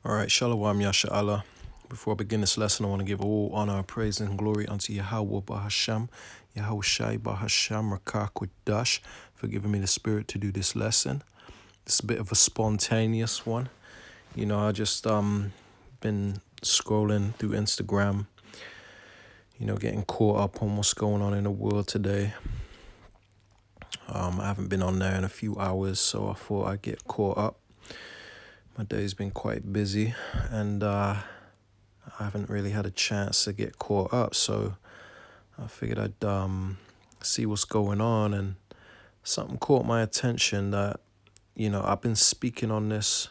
All right, Shalom Yasha Allah. Before I begin this lesson, I want to give all honor, praise, and glory unto Yahweh Bahasham, Yahweh Shai Bahasham, Rakah Kodash, for giving me the spirit to do this lesson. It's a bit of a spontaneous one. You know, I just been scrolling through Instagram, you know, getting caught up on what's going on in the world today. I haven't been on there in a few hours, so I thought I'd get caught up. My day's been quite busy, and I haven't really had a chance to get caught up, so I figured I'd see what's going on, and something caught my attention that, you know, I've been speaking on this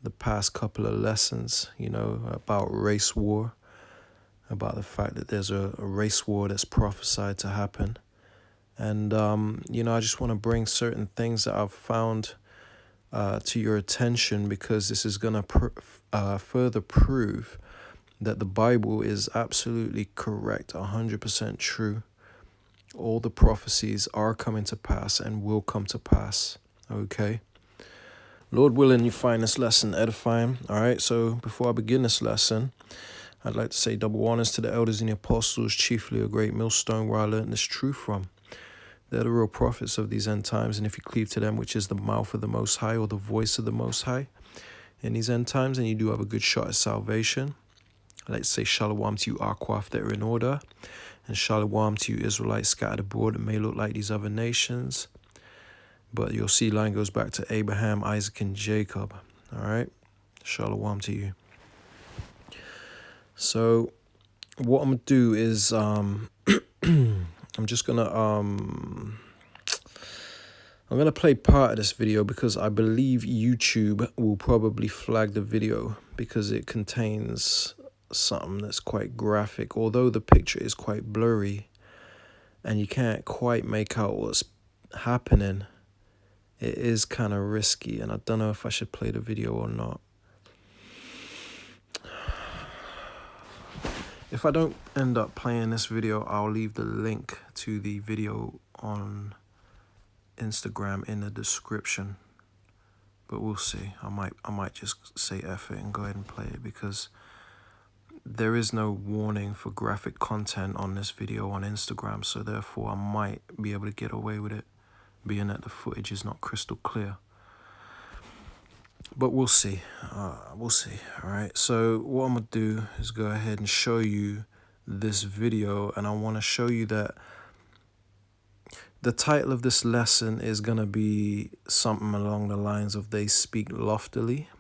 the past couple of lessons, you know, about race war, about the fact that there's a race war that's prophesied to happen. And, you know, I just want to bring certain things that I've found to your attention, because this is going to further prove that the Bible is absolutely correct, 100% true. All the prophecies are coming to pass and will come to pass, okay? Lord willing, you find this lesson edifying. All right, so before I begin this lesson, I'd like to say double honors to the elders and the apostles, chiefly a great millstone where I learned this truth from. They're the real prophets of these end times, and if you cleave to them, which is the mouth of the Most High, or the voice of the Most High, in these end times, and you do have a good shot at salvation. I'd like to say shalom to you, Arquaf, that are in order, and shalom to you, Israelites scattered abroad that may look like these other nations, but your seed line goes back to Abraham, Isaac, and Jacob. All right, shalom to you. So, what I'm gonna do is I'm just gonna I'm gonna play part of this video because I believe YouTube will probably flag the video because it contains something that's quite graphic, although the picture is quite blurry and you can't quite make out what's happening. It is kind of risky, and I don't know if I should play the video or not. If I don't end up playing this video, I'll leave the link to the video on Instagram in the description. But we'll see. I might just say F it and go ahead and play it, because there is no warning for graphic content on this video on Instagram, so therefore I might be able to get away with it, being that the footage is not crystal clear. But we'll see. We'll see. All right. So what I'm going to do is go ahead and show you this video. And I want to show you that the title of this lesson is going to be something along the lines of "They Speak Loftily."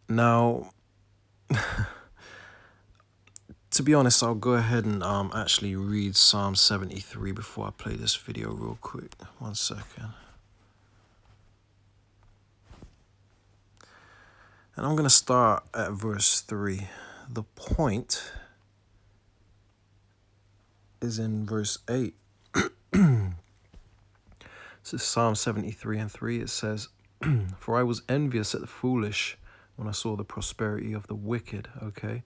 Now, to be honest, I'll go ahead and actually read Psalm 73 before I play this video real quick. 1 second. And I'm going to start at verse 3. The point is in verse 8. This is Psalm 73 and 3. It says, "For I was envious at the foolish when I saw the prosperity of the wicked." Okay.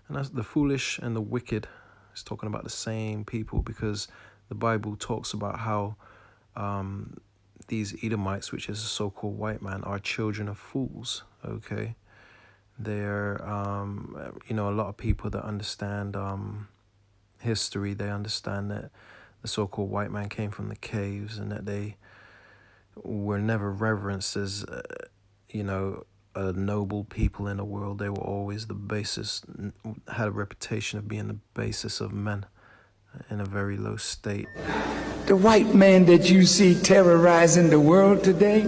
And that's the foolish and the wicked. It's talking about the same people, because the Bible talks about how these Edomites, which is a so-called white man, are children of fools. Okay, they're you know, a lot of people that understand history, they understand that the so-called white man came from the caves, and that they were never reverenced as you know, a noble people in the world. They were always the basis, had a reputation of being the basis of men in a very low state. The white man that you see terrorizing the world today,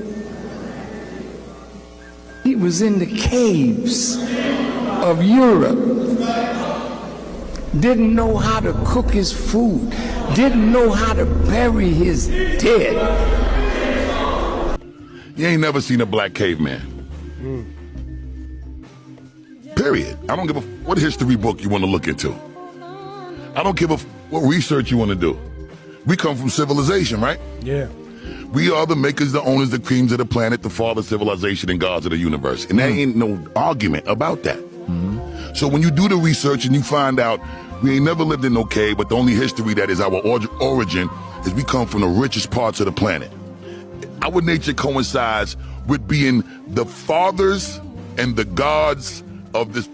he was in the caves of Europe, didn't know how to cook his food, didn't know how to bury his dead. You ain't never seen a black caveman. Period. I don't give a what history book you want to look into. I don't give a what research you want to do. We come from civilization, right? Yeah. We are the makers, the owners, the creams of the planet, the father civilization, and gods of the universe. And there ain't no argument about that. So when you do the research and you find out we ain't never lived in no cave, but the only history that is our origin is we come from the richest parts of the planet. Our nature coincides with being the fathers and the gods of this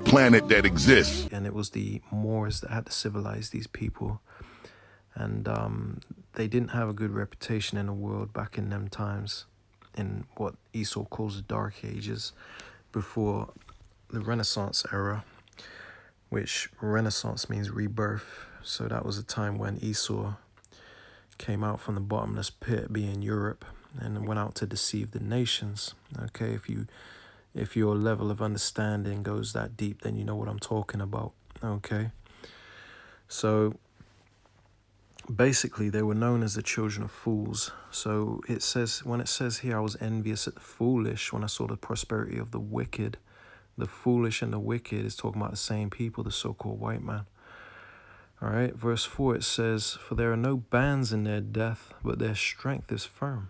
planet that exists. And it was the Moors that had to civilize these people. And they didn't have a good reputation in the world back in them times, in what Esau calls the Dark Ages, before the Renaissance era, which Renaissance means rebirth. So that was a time when Esau came out from the bottomless pit, being Europe, and went out to deceive the nations. Okay, if your level of understanding goes that deep, then you know what I'm talking about. Okay, so basically they were known as the children of fools. So it says, when it says here, I was envious at the foolish when I saw the prosperity of the wicked. The foolish and the wicked is talking about the same people, the so-called white man. All right, verse 4, it says, for there are no bands in their death, but their strength is firm.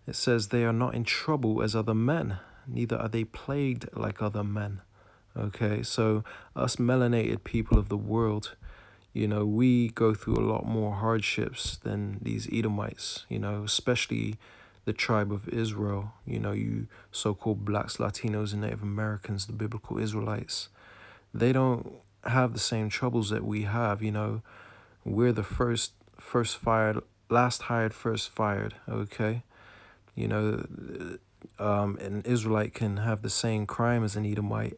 It says they are not in trouble as other men, neither are they plagued like other men. Okay, so us melanated people of the world, you know, we go through a lot more hardships than these Edomites, you know, especially the tribe of Israel, you know, you so-called blacks, Latinos, and Native Americans, the biblical Israelites. They don't have the same troubles that we have, you know. We're the first fired, last hired, first fired, okay? You know, an Israelite can have the same crime as an Edomite,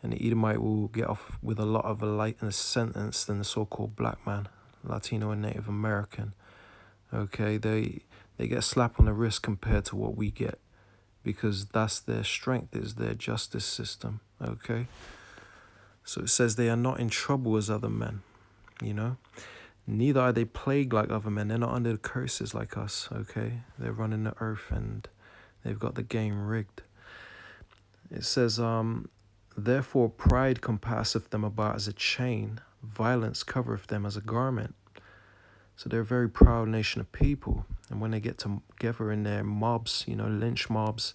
and the Edomite will get off with a lot of a lighter sentence than the so-called black man, Latino and Native American. Okay, they get a slap on the wrist compared to what we get, because that's their strength, is their justice system. Okay, so it says they are not in trouble as other men, you know. Neither are they plagued like other men. They're not under the curses like us. Okay, they're running the earth and they've got the game rigged. It says, therefore pride compasseth them about as a chain, violence covereth them as a garment. So they're a very proud nation of people. And when they get together in their mobs, you know, lynch mobs,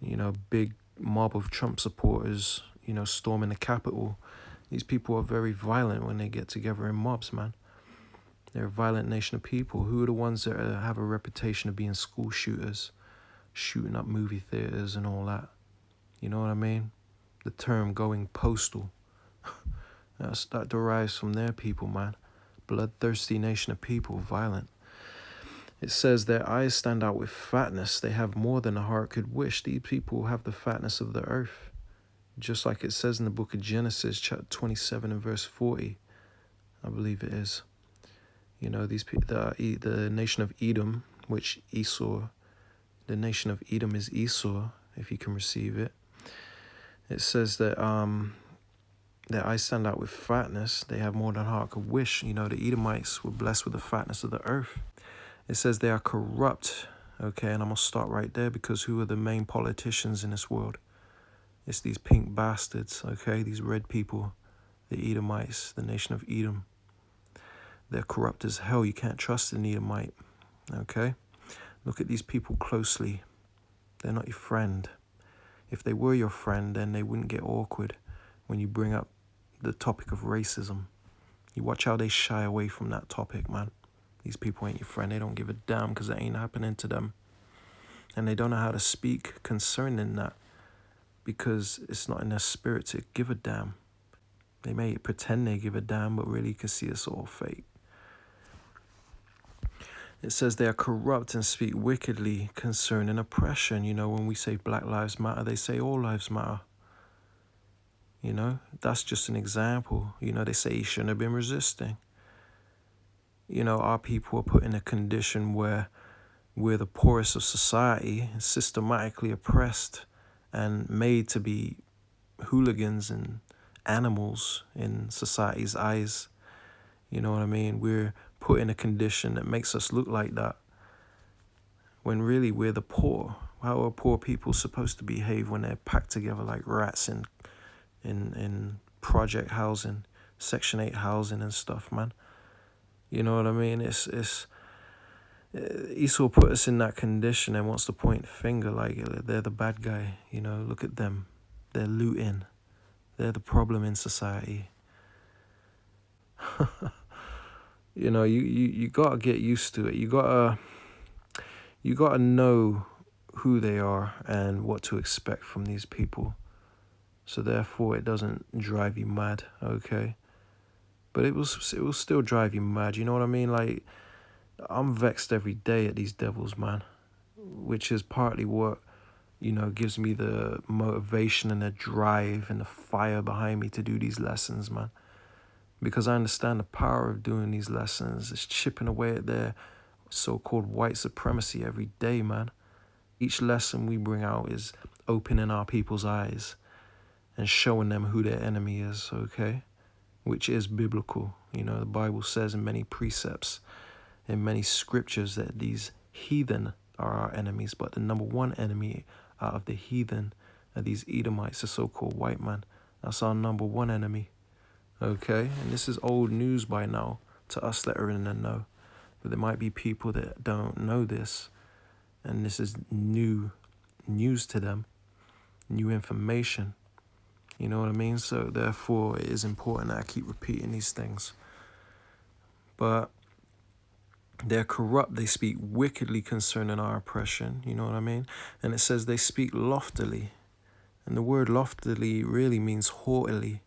you know, big mob of Trump supporters, you know, storming the Capitol, these people are very violent when they get together in mobs, man. They're a violent nation of people. Who are the ones that have a reputation of being school shooters, shooting up movie theaters and all that? You know what I mean? The term going postal, that derives from their people, man. Bloodthirsty nation of people, violent. It says their eyes stand out with fatness. They have more than a heart could wish. These people have the fatness of the earth. Just like it says in the book of Genesis, chapter 27 and verse 40. I believe it is. You know, these people, the nation of Edom, which Esau, the nation of Edom is Esau, if you can receive it. It says that their eyes stand out with fatness. They have more than heart could wish. You know, the Edomites were blessed with the fatness of the earth. It says they are corrupt. Okay, and I'm going to start right there, because who are the main politicians in this world? It's these pink bastards, okay? These red people, the Edomites, the nation of Edom. They're corrupt as hell. You can't trust an Edomite, okay? Look at these people closely. They're not your friend. If they were your friend, then they wouldn't get awkward when you bring up the topic of racism. You watch how they shy away from that topic, man. These people ain't your friend. They don't give a damn, because it ain't happening to them. And they don't know how to speak concerning that, because it's not in their spirit to give a damn. They may pretend they give a damn, but really you can see it's all fake. It says they are corrupt and speak wickedly concerning oppression. You know, when we say Black Lives Matter, they say all lives matter. You know, that's just an example. You know, they say he shouldn't have been resisting. You know, our people are put in a condition where we're the poorest of society, systematically oppressed and made to be hooligans and animals in society's eyes. You know what I mean? We're put in a condition that makes us look like that, when really we're the poor. How are poor people supposed to behave when they're packed together like rats in project housing, Section 8 housing and stuff, man? You know what I mean? It's Esau put us in that condition and wants to point the finger like they're the bad guy. You know, look at them. They're looting. They're the problem in society. You know, you gotta get used to it. You gotta know who they are and what to expect from these people. So therefore, it doesn't drive you mad, okay? But it will still drive you mad. You know what I mean? Like, I'm vexed every day at these devils, man, which is partly what, gives me the motivation and the drive and the fire behind me to do these lessons, man. Because I understand the power of doing these lessons. It's chipping away at their so-called white supremacy every day, man. Each lesson we bring out is opening our people's eyes and showing them who their enemy is, okay? Which is biblical. The Bible says in many precepts, in many scriptures, that these heathen are our enemies, but the number one enemy out of the heathen are these Edomites, the so-called white man. That's our number one enemy, okay? And this is old news by now to us that are in the know. But there might be people that don't know this, and this is new news to them, new information. You know what I mean? So therefore, it is important that I keep repeating these things. But they're corrupt. They speak wickedly concerning our oppression. You know what I mean? And it says they speak loftily. And the word loftily really means haughtily,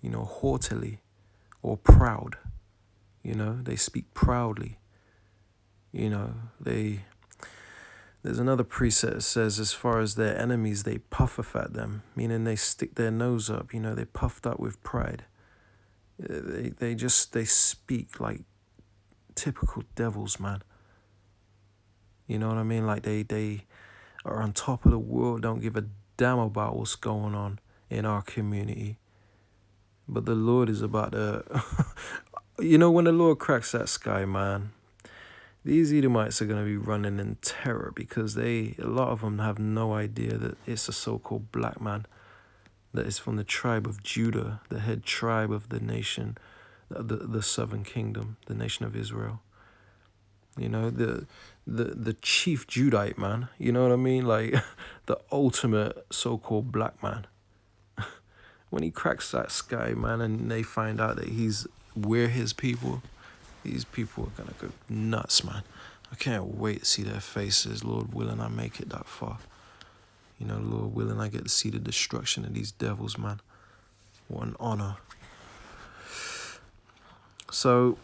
haughtily or proud. They speak proudly. There's another precept that says, as far as their enemies, they puffeth at them, meaning they stick their nose up, they're puffed up with pride. They speak like typical devils, man. You know what I mean? Like they are on top of the world, don't give a damn about what's going on in our community. But the Lord is about to, when the Lord cracks that sky, man, these Edomites are going to be running in terror because a lot of them have no idea that it's a so-called black man that is from the tribe of Judah, the head tribe of the nation, the southern kingdom, the nation of Israel. The chief Judite, man. You know what I mean? Like the ultimate so-called black man. When he cracks that sky, man, and they find out that we're his people, these people are going to go nuts, man. I can't wait to see their faces. Lord willing, I make it that far. Lord willing, I get to see the destruction of these devils, man. What an honor. So,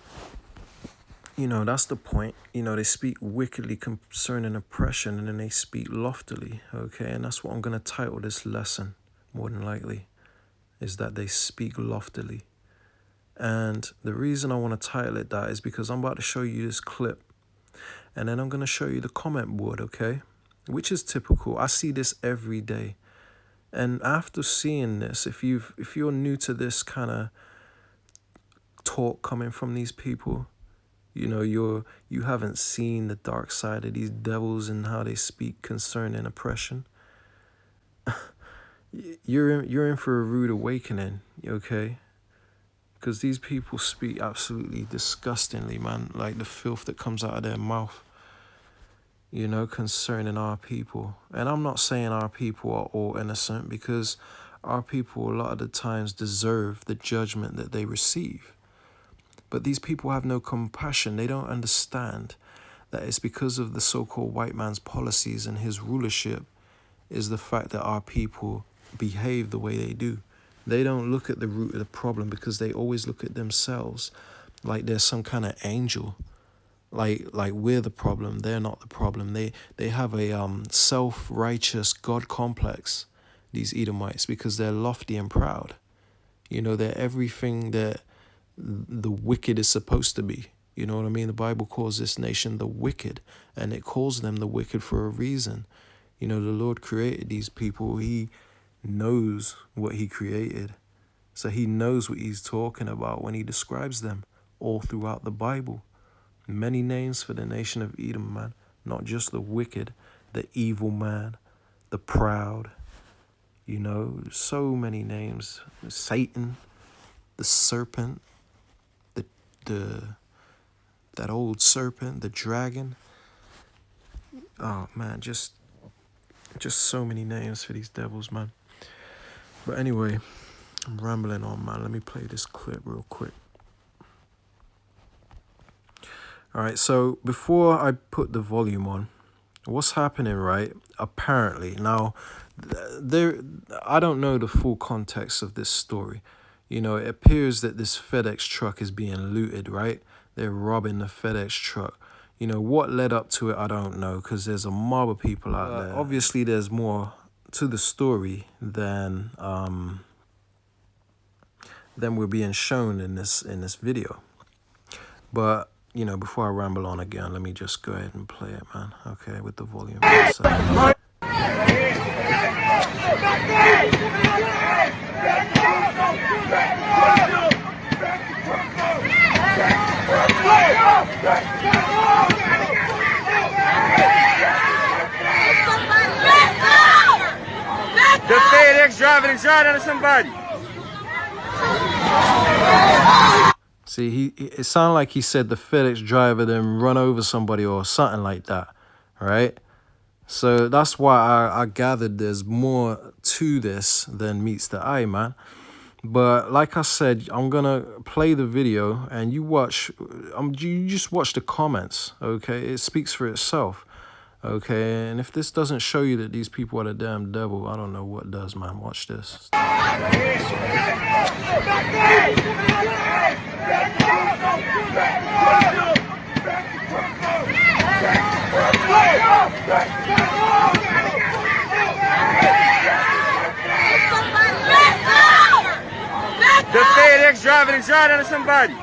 that's the point. They speak wickedly concerning oppression, and then they speak loftily, okay? And that's what I'm going to title this lesson, more than likely, is that they speak loftily. And the reason I want to title it that is because I'm about to show you this clip. And then I'm going to show you the comment board, okay? Which is typical. I see this every day. And after seeing this, if you're new to this kind of talk coming from these people, you haven't seen the dark side of these devils and how they speak concerning oppression. You're in for a rude awakening, okay? Because these people speak absolutely disgustingly, man. Like the filth that comes out of their mouth, concerning our people. And I'm not saying our people are all innocent, because our people a lot of the times deserve the judgment that they receive. But these people have no compassion. They don't understand that it's because of the so-called white man's policies and his rulership is the fact that our people behave the way they do. They don't look at the root of the problem, because they always look at themselves like they're some kind of angel. Like we're the problem, they're not the problem. They have a self-righteous God complex, these Edomites, because they're lofty and proud. They're everything that the wicked is supposed to be. You know what I mean? The Bible calls this nation the wicked, and it calls them the wicked for a reason. The Lord created these people. He knows what he created. So he knows what he's talking about when he describes them all throughout the Bible. Many names for the nation of Edom, man. Not just the wicked, the evil man, the proud. So many names. Satan, the serpent, that old serpent, the dragon. Oh man, just so many names for these devils, man. But anyway, I'm rambling on, man. Let me play this clip real quick. All right, so before I put the volume on, what's happening, right? Apparently, now, there, I don't know the full context of this story. You know, it appears that this FedEx truck is being looted, right? They're robbing the FedEx truck. You know, what led up to it, I don't know, because there's a mob of people out there. Obviously, there's more to the story than we're being shown in this video. But, you know, before I ramble on again, let me just go ahead and play it, man. Okay, with the volume. The FedEx driver and shot under somebody. See, it sounded like he said the FedEx driver then run over somebody or something like that, right? So that's why I gathered there's more to this than meets the eye, man. But like I said, I'm gonna play the video and you watch. You just watch the comments, okay? It speaks for itself, okay? And if this doesn't show you that these people are the damn devil, I don't know what does, man. Watch this. The FedEx driver and shot under somebody.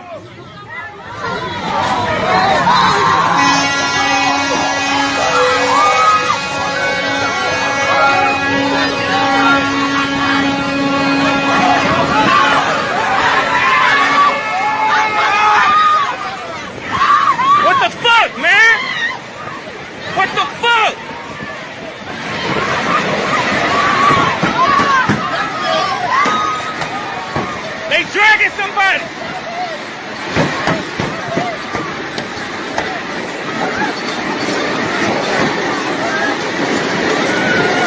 What the fuck, man? What the fuck? They dragging somebody.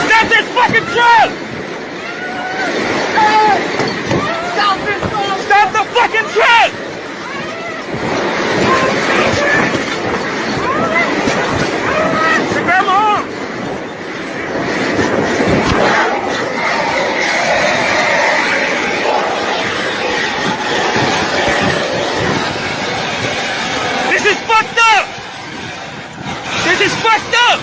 Stop this fucking truck! Stop the fucking truck! Grab my arm! This is fucked up! This is fucked up!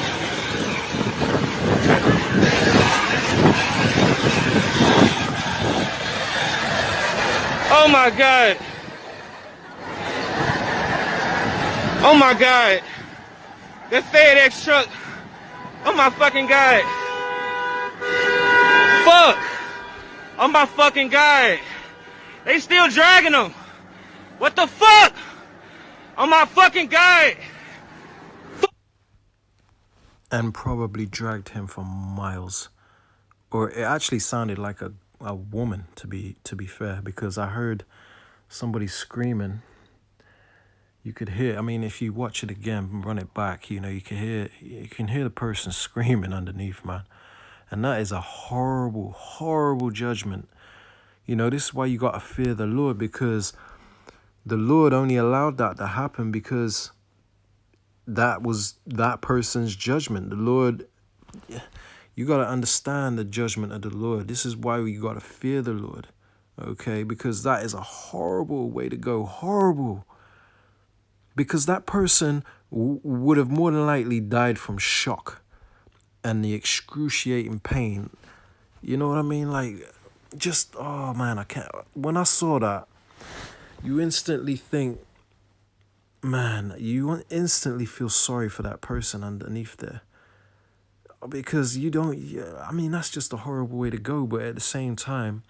Oh my God! Oh my God! That FedEx truck! Oh my fucking God! Fuck! Oh my fucking God! They still dragging him! What the fuck? Oh my fucking God! And probably dragged him for miles. Or it actually sounded like a woman, to be fair, because I heard somebody screaming. You could hear, I mean, if you watch it again, run it back, you know, you can hear the person screaming underneath, man. And that is a horrible, horrible judgment. You know, this is why you got to fear the Lord, because the Lord only allowed that to happen because that was that person's judgment. The Lord, you got to understand the judgment of the Lord. This is why we got to fear the Lord, okay? Because that is a horrible way to go, horrible. Because that person would have more than likely died from shock and the excruciating pain. You know what I mean? Like, just, oh man, I can't. When I saw that, you instantly think, man, you instantly feel sorry for that person underneath there. Because you don't, I mean, that's just a horrible way to go. But at the same time,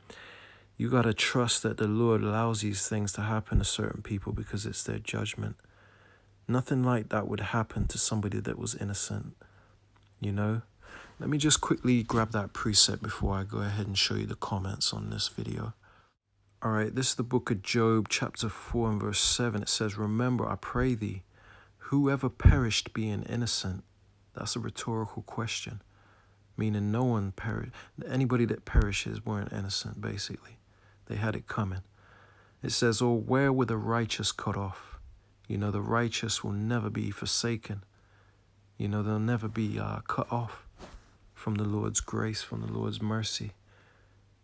you got to trust that the Lord allows these things to happen to certain people because it's their judgment. Nothing like that would happen to somebody that was innocent, you know? Let me just quickly grab that preset before I go ahead and show you the comments on this video. All right, this is the book of Job, chapter 4 and verse 7. It says, "Remember, I pray thee, whoever perished being innocent." That's a rhetorical question, meaning no one perished. Anybody that perishes weren't innocent, basically. They had it coming. It says, "Or where were the righteous cut off?" You know, the righteous will never be forsaken. You know, they'll never be cut off from the Lord's grace, from the Lord's mercy,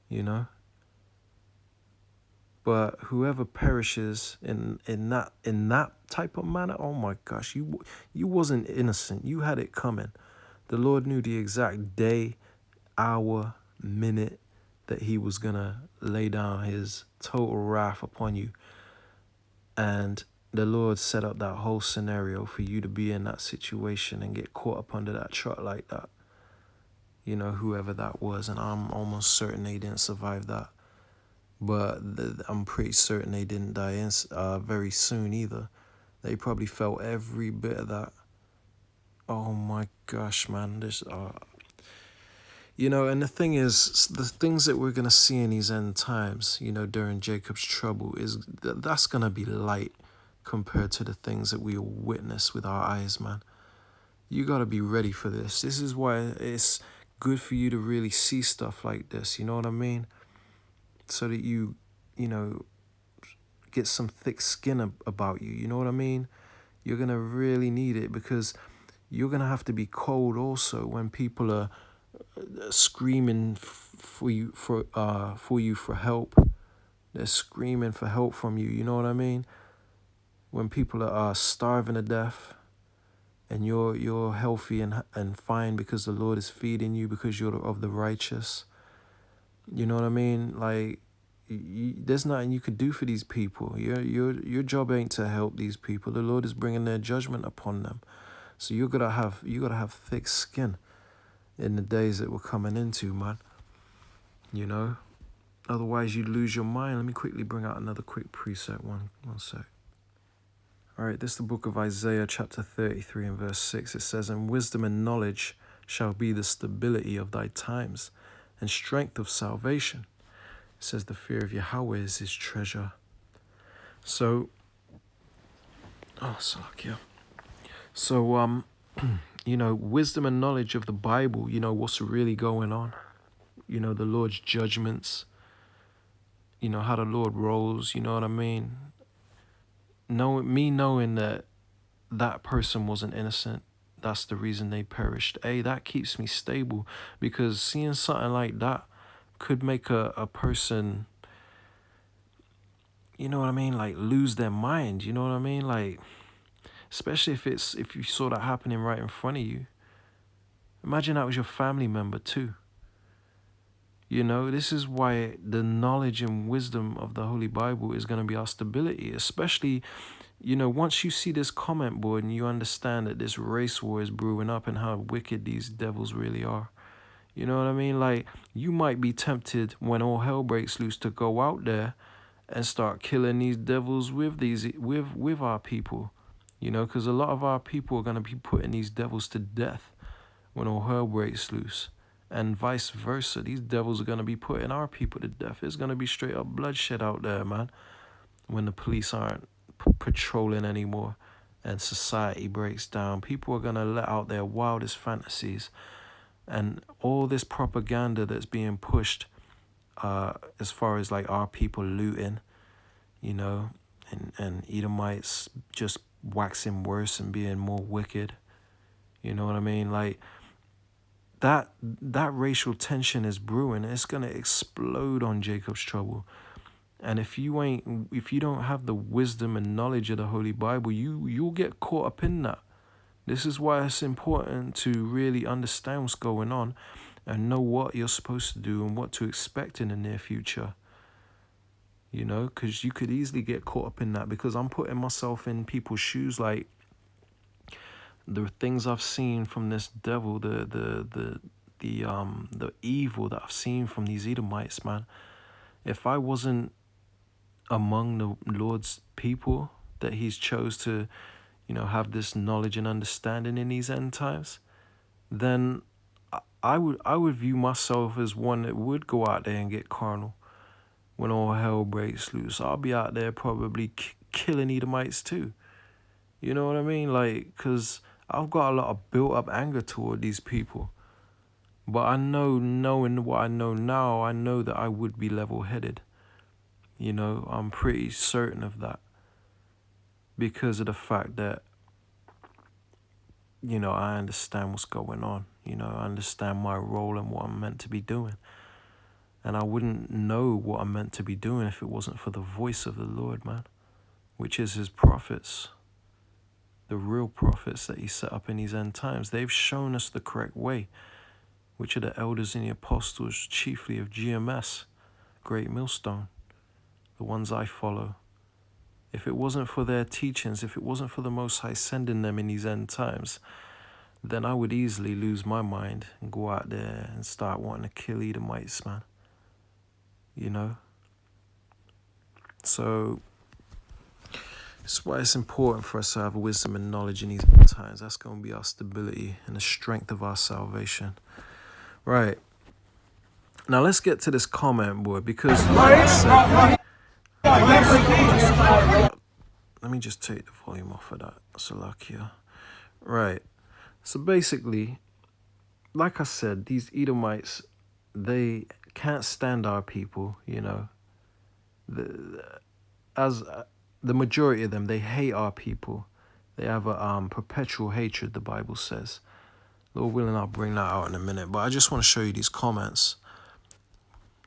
you know. But whoever perishes in that type of manner, oh my gosh, you wasn't innocent. You had it coming. The Lord knew the exact day, hour, minute that he was gonna lay down his total wrath upon you. And the Lord set up that whole scenario for you to be in that situation and get caught up under that truck like that. You know, whoever that was. And I'm almost certain they didn't survive that. But I'm pretty certain they didn't die very soon either. They probably felt every bit of that. Oh my gosh, man. You know, and the thing is, the things that we're going to see in these end times, you know, during Jacob's trouble, that's going to be light compared to the things that we witness with our eyes, man. You got to be ready for this. This is why it's good for you to really see stuff like this, you know what I mean? So that you know, get some thick skin about you, you know what I mean? You're going to really need it, because you're going to have to be cold also when people are screaming for you for help. They're screaming for help from you, you know what I mean? When people are starving to death and you're healthy and fine because the Lord is feeding you because you're of the righteous. You know what I mean? Like, there's nothing you could do for these people. Your job ain't to help these people. The Lord is bringing their judgment upon them. So you gotta have thick skin in the days that we're coming into, man. You know, otherwise you lose your mind. Let me quickly bring out another quick preset. One sec. All right, this is the book of Isaiah, chapter 33 and verse 6. It says, "And wisdom and knowledge shall be the stability of thy times, and strength of salvation." It says, "The fear of Yahweh is his treasure." So, you know, wisdom and knowledge of the Bible, you know, what's really going on. You know, the Lord's judgments, you know, how the Lord rolls, you know what I mean? Knowing that person wasn't innocent, that's the reason they perished. That keeps me stable, because seeing something like that could make a person, you know what I mean, like lose their mind, you know what I mean? Like, especially if you saw that happening right in front of you. Imagine that was your family member too. You know, this is why the knowledge and wisdom of the Holy Bible is going to be our stability, especially, you know, once you see this comment board and you understand that this race war is brewing up and how wicked these devils really are. You know what I mean? Like, you might be tempted when all hell breaks loose to go out there and start killing these devils with our people. You know, because a lot of our people are going to be putting these devils to death when all hell breaks loose. And vice versa. These devils are going to be putting our people to death. It's going to be straight up bloodshed out there, man, when the police aren't patrolling anymore and society breaks down. People are going to let out their wildest fantasies. And all this propaganda that's being pushed as far as like our people looting, you know, and Edomites just waxing worse and being more wicked. You know what I mean? Like, that racial tension is brewing. It's gonna explode on Jacob's trouble. And if you don't have the wisdom and knowledge of the Holy Bible, you'll get caught up in that. This is why it's important to really understand what's going on and know what you're supposed to do and what to expect in the near future. You know, because you could easily get caught up in that, because I'm putting myself in people's shoes. Like, the things I've seen from this devil, the evil that I've seen from these Edomites, man. If I wasn't among the Lord's people that he's chose to, you know, have this knowledge and understanding in these end times, then I would view myself as one that would go out there and get carnal when all hell breaks loose. I'll be out there probably killing Edomites too. You know what I mean? Like, because I've got a lot of built up anger toward these people. But I know, knowing what I know now, I know that I would be level-headed. You know, I'm pretty certain of that. Because of the fact that I understand what's going on. I understand my role and what I'm meant to be doing. And I wouldn't know what I'm meant to be doing if it wasn't for the voice of the Lord, man, which is his prophets, the real prophets that he set up in these end times. They've shown us the correct way, which are the elders and the apostles, chiefly of GMS, Great Millstone, the ones I follow. If it wasn't for their teachings, if it wasn't for the Most High sending them in these end times, then I would easily lose my mind and go out there and start wanting to kill Edomites, man. So that's why it's important for us to have wisdom and knowledge in these times. That's going to be our stability and the strength of our salvation. Right. Now let's get to this comment, boy, because like I said, let me just take the volume off of that. Salakia. Right. So basically, like I said, these Edomites, they can't stand our people, The majority of them, they hate our people. They have a perpetual hatred, the Bible says. Lord willing, I'll bring that out in a minute. But I just want to show you these comments.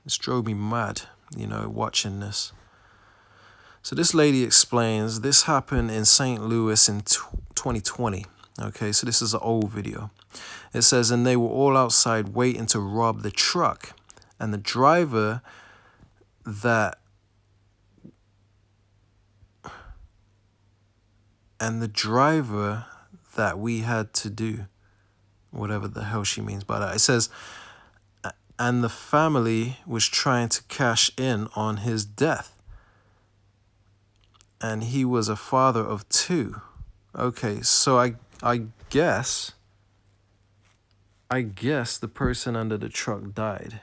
This drove me mad, watching this. So this lady explains, this happened in St. Louis in 2020. Okay, so this is an old video. It says, and they were all outside waiting to rob the truck. And the driver that we had to do, whatever the hell she means by that. It says, and the family was trying to cash in on his death. And he was a father of 2. Okay, so I guess the person under the truck died,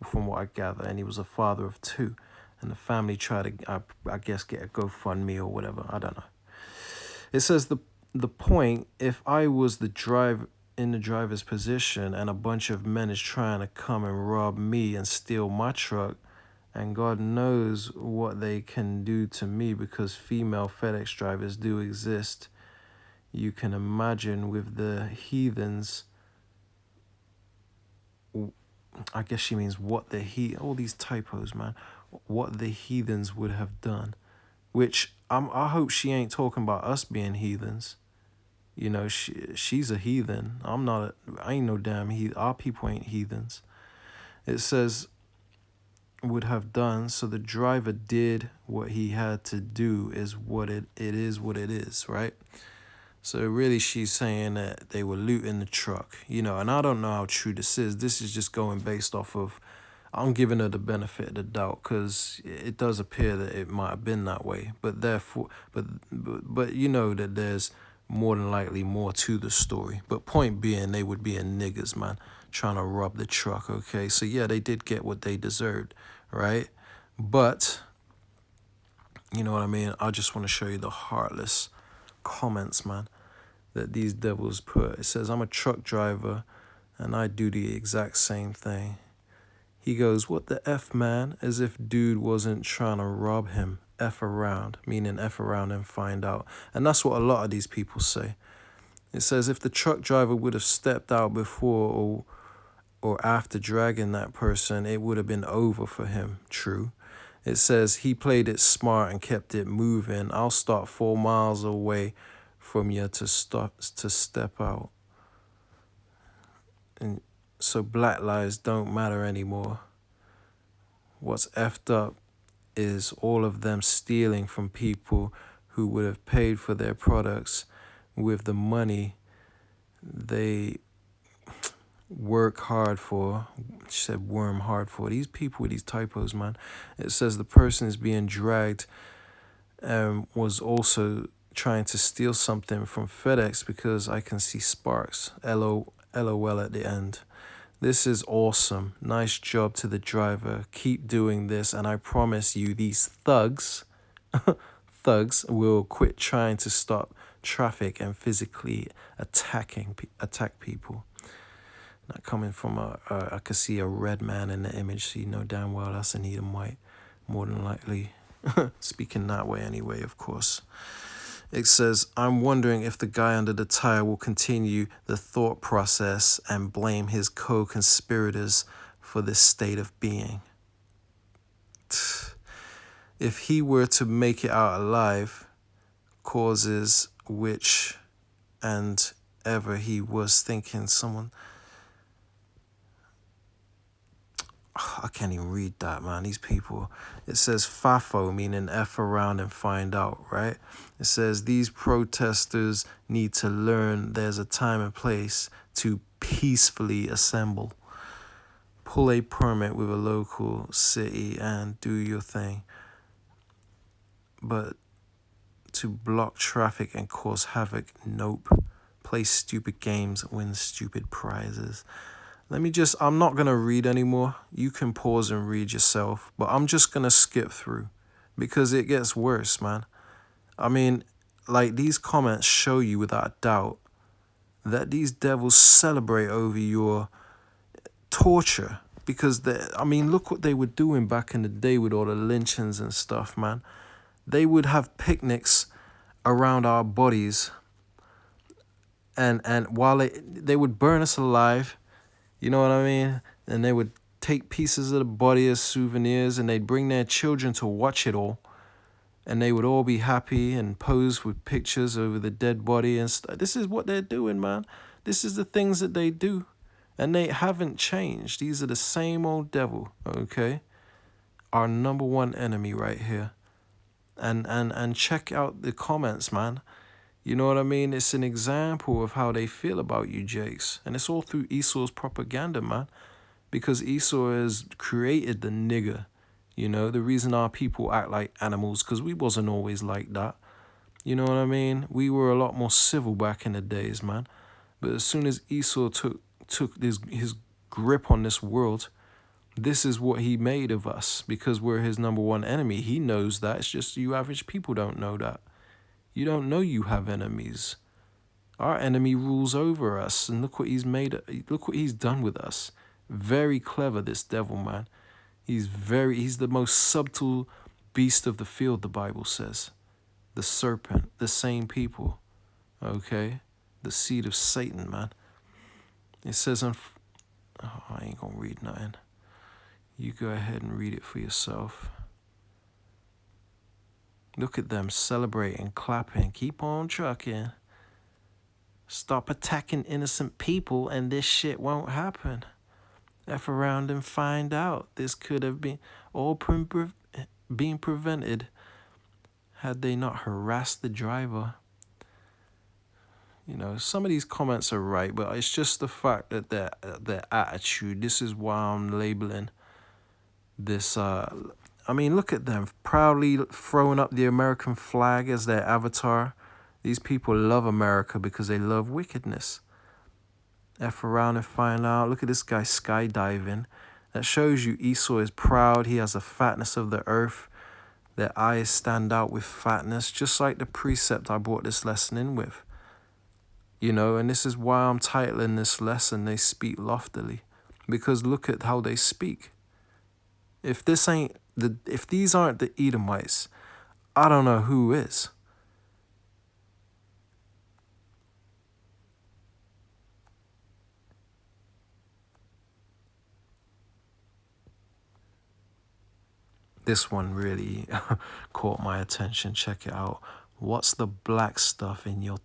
from what I gather, and he was a father of 2. And the family tried to, I guess, get a GoFundMe or whatever. I don't know. It says the point, if I was in the driver's position and a bunch of men is trying to come and rob me and steal my truck, and God knows what they can do to me because female FedEx drivers do exist. You can imagine with the heathens, I guess she means what all these typos, man, what the heathens would have done, which I hope she ain't talking about us being heathens. She's a heathen. I ain't no damn heathen. Our people ain't heathens. It says, would have done, so the driver did what he had to do is what it is, right? So really she's saying that they were looting the truck, and I don't know how true this is. This is just going based off of, I'm giving her the benefit of the doubt because it does appear that it might have been that way, but therefore, but that there's more than likely more to the story. But point being, they would be niggas, man, trying to rob the truck, okay? So yeah, they did get what they deserved, right? But, you know what I mean? I just want to show you the heartless comments, man, that these devils put. It says, I'm a truck driver and I do the exact same thing. He goes, what the F, man? As if dude wasn't trying to rob him. F around, meaning F around and find out. And that's what a lot of these people say. It says if the truck driver would have stepped out before or after dragging that person, it would have been over for him. True. It says he played it smart and kept it moving. I'll start 4 miles away from you to step out. And so black lives don't matter anymore. What's effed up is all of them stealing from people who would have paid for their products with the money they work hard for. She said worm hard for. These people with these typos, man. It says the person is being dragged and was also trying to steal something from FedEx because I can see sparks. LOL at the end. This is awesome. Nice job to the driver. Keep doing this, and I promise you these thugs will quit trying to stop traffic and physically attack people. Not coming from I could see a red man in the image, so you know damn well that's an Edomite, more than likely. Speaking that way anyway, of course. It says, I'm wondering if the guy under the tire will continue the thought process and blame his co-conspirators for this state of being. If he were to make it out alive, causes which and ever he was thinking someone... I can't even read that, man. These people. It says FAFO, meaning F around and find out, right? It says these protesters need to learn there's a time and place to peacefully assemble. Pull a permit with a local city and do your thing. But to block traffic and cause havoc, nope. Play stupid games, win stupid prizes. I'm not going to read anymore. You can pause and read yourself, but I'm just going to skip through because it gets worse, man. I mean, like, these comments show you without a doubt that these devils celebrate over your torture because look what they were doing back in the day with all the lynchings and stuff, man. They would have picnics around our bodies and while they would burn us alive. You know what I mean? And they would take pieces of the body as souvenirs and they'd bring their children to watch it all. And they would all be happy and pose with pictures over the dead body and stuff. This is what they're doing, man. This is the things that they do. And they haven't changed. These are the same old devil, okay? Our number one enemy right here. And check out the comments, man. You know what I mean? It's an example of how they feel about you, Jakes. And it's all through Esau's propaganda, man. Because Esau has created the nigger. You know, the reason our people act like animals, because we wasn't always like that. You know what I mean? We were a lot more civil back in the days, man. But as soon as Esau took his grip on this world, this is what he made of us. Because we're his number one enemy. He knows that. It's just you average people don't know that. You don't know you have enemies. Our enemy rules over us, and look what he's made. Look what he's done with us. Very clever, this devil, man. He's the most subtle beast of the field, the Bible says. The serpent, the same people, okay? The seed of Satan, man. It says I ain't gonna read nothing. You go ahead and read it for yourself. Look at them celebrating, clapping, keep on trucking. Stop attacking innocent people and this shit won't happen. F around and find out. This could have been all being prevented had they not harassed the driver. You know, some of these comments are right, but it's just the fact that their attitude, this is why I'm labeling this look at them proudly throwing up the American flag as their avatar. These people love America because they love wickedness. F around and find out. Look at this guy skydiving. That shows you Esau is proud. He has the fatness of the earth. Their eyes stand out with fatness, just like the precept I brought this lesson in with. You know, and this is why I'm titling this lesson, They Speak Loftily. Because look at how they speak. If these aren't the Edomites, I don't know who is. This one really caught my attention. Check it out. What's the black stuff in your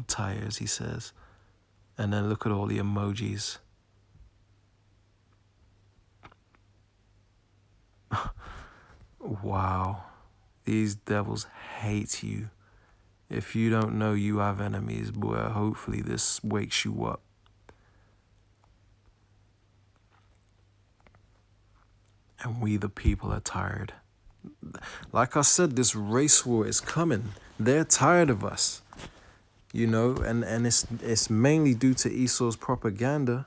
tires, he says. And then look at all the emojis. Wow. These devils hate you. If you don't know you have enemies, boy, hopefully this wakes you up. And we the people are tired. Like I said, this race war is coming. They're tired of us. You know, and it's mainly due to Esau's propaganda.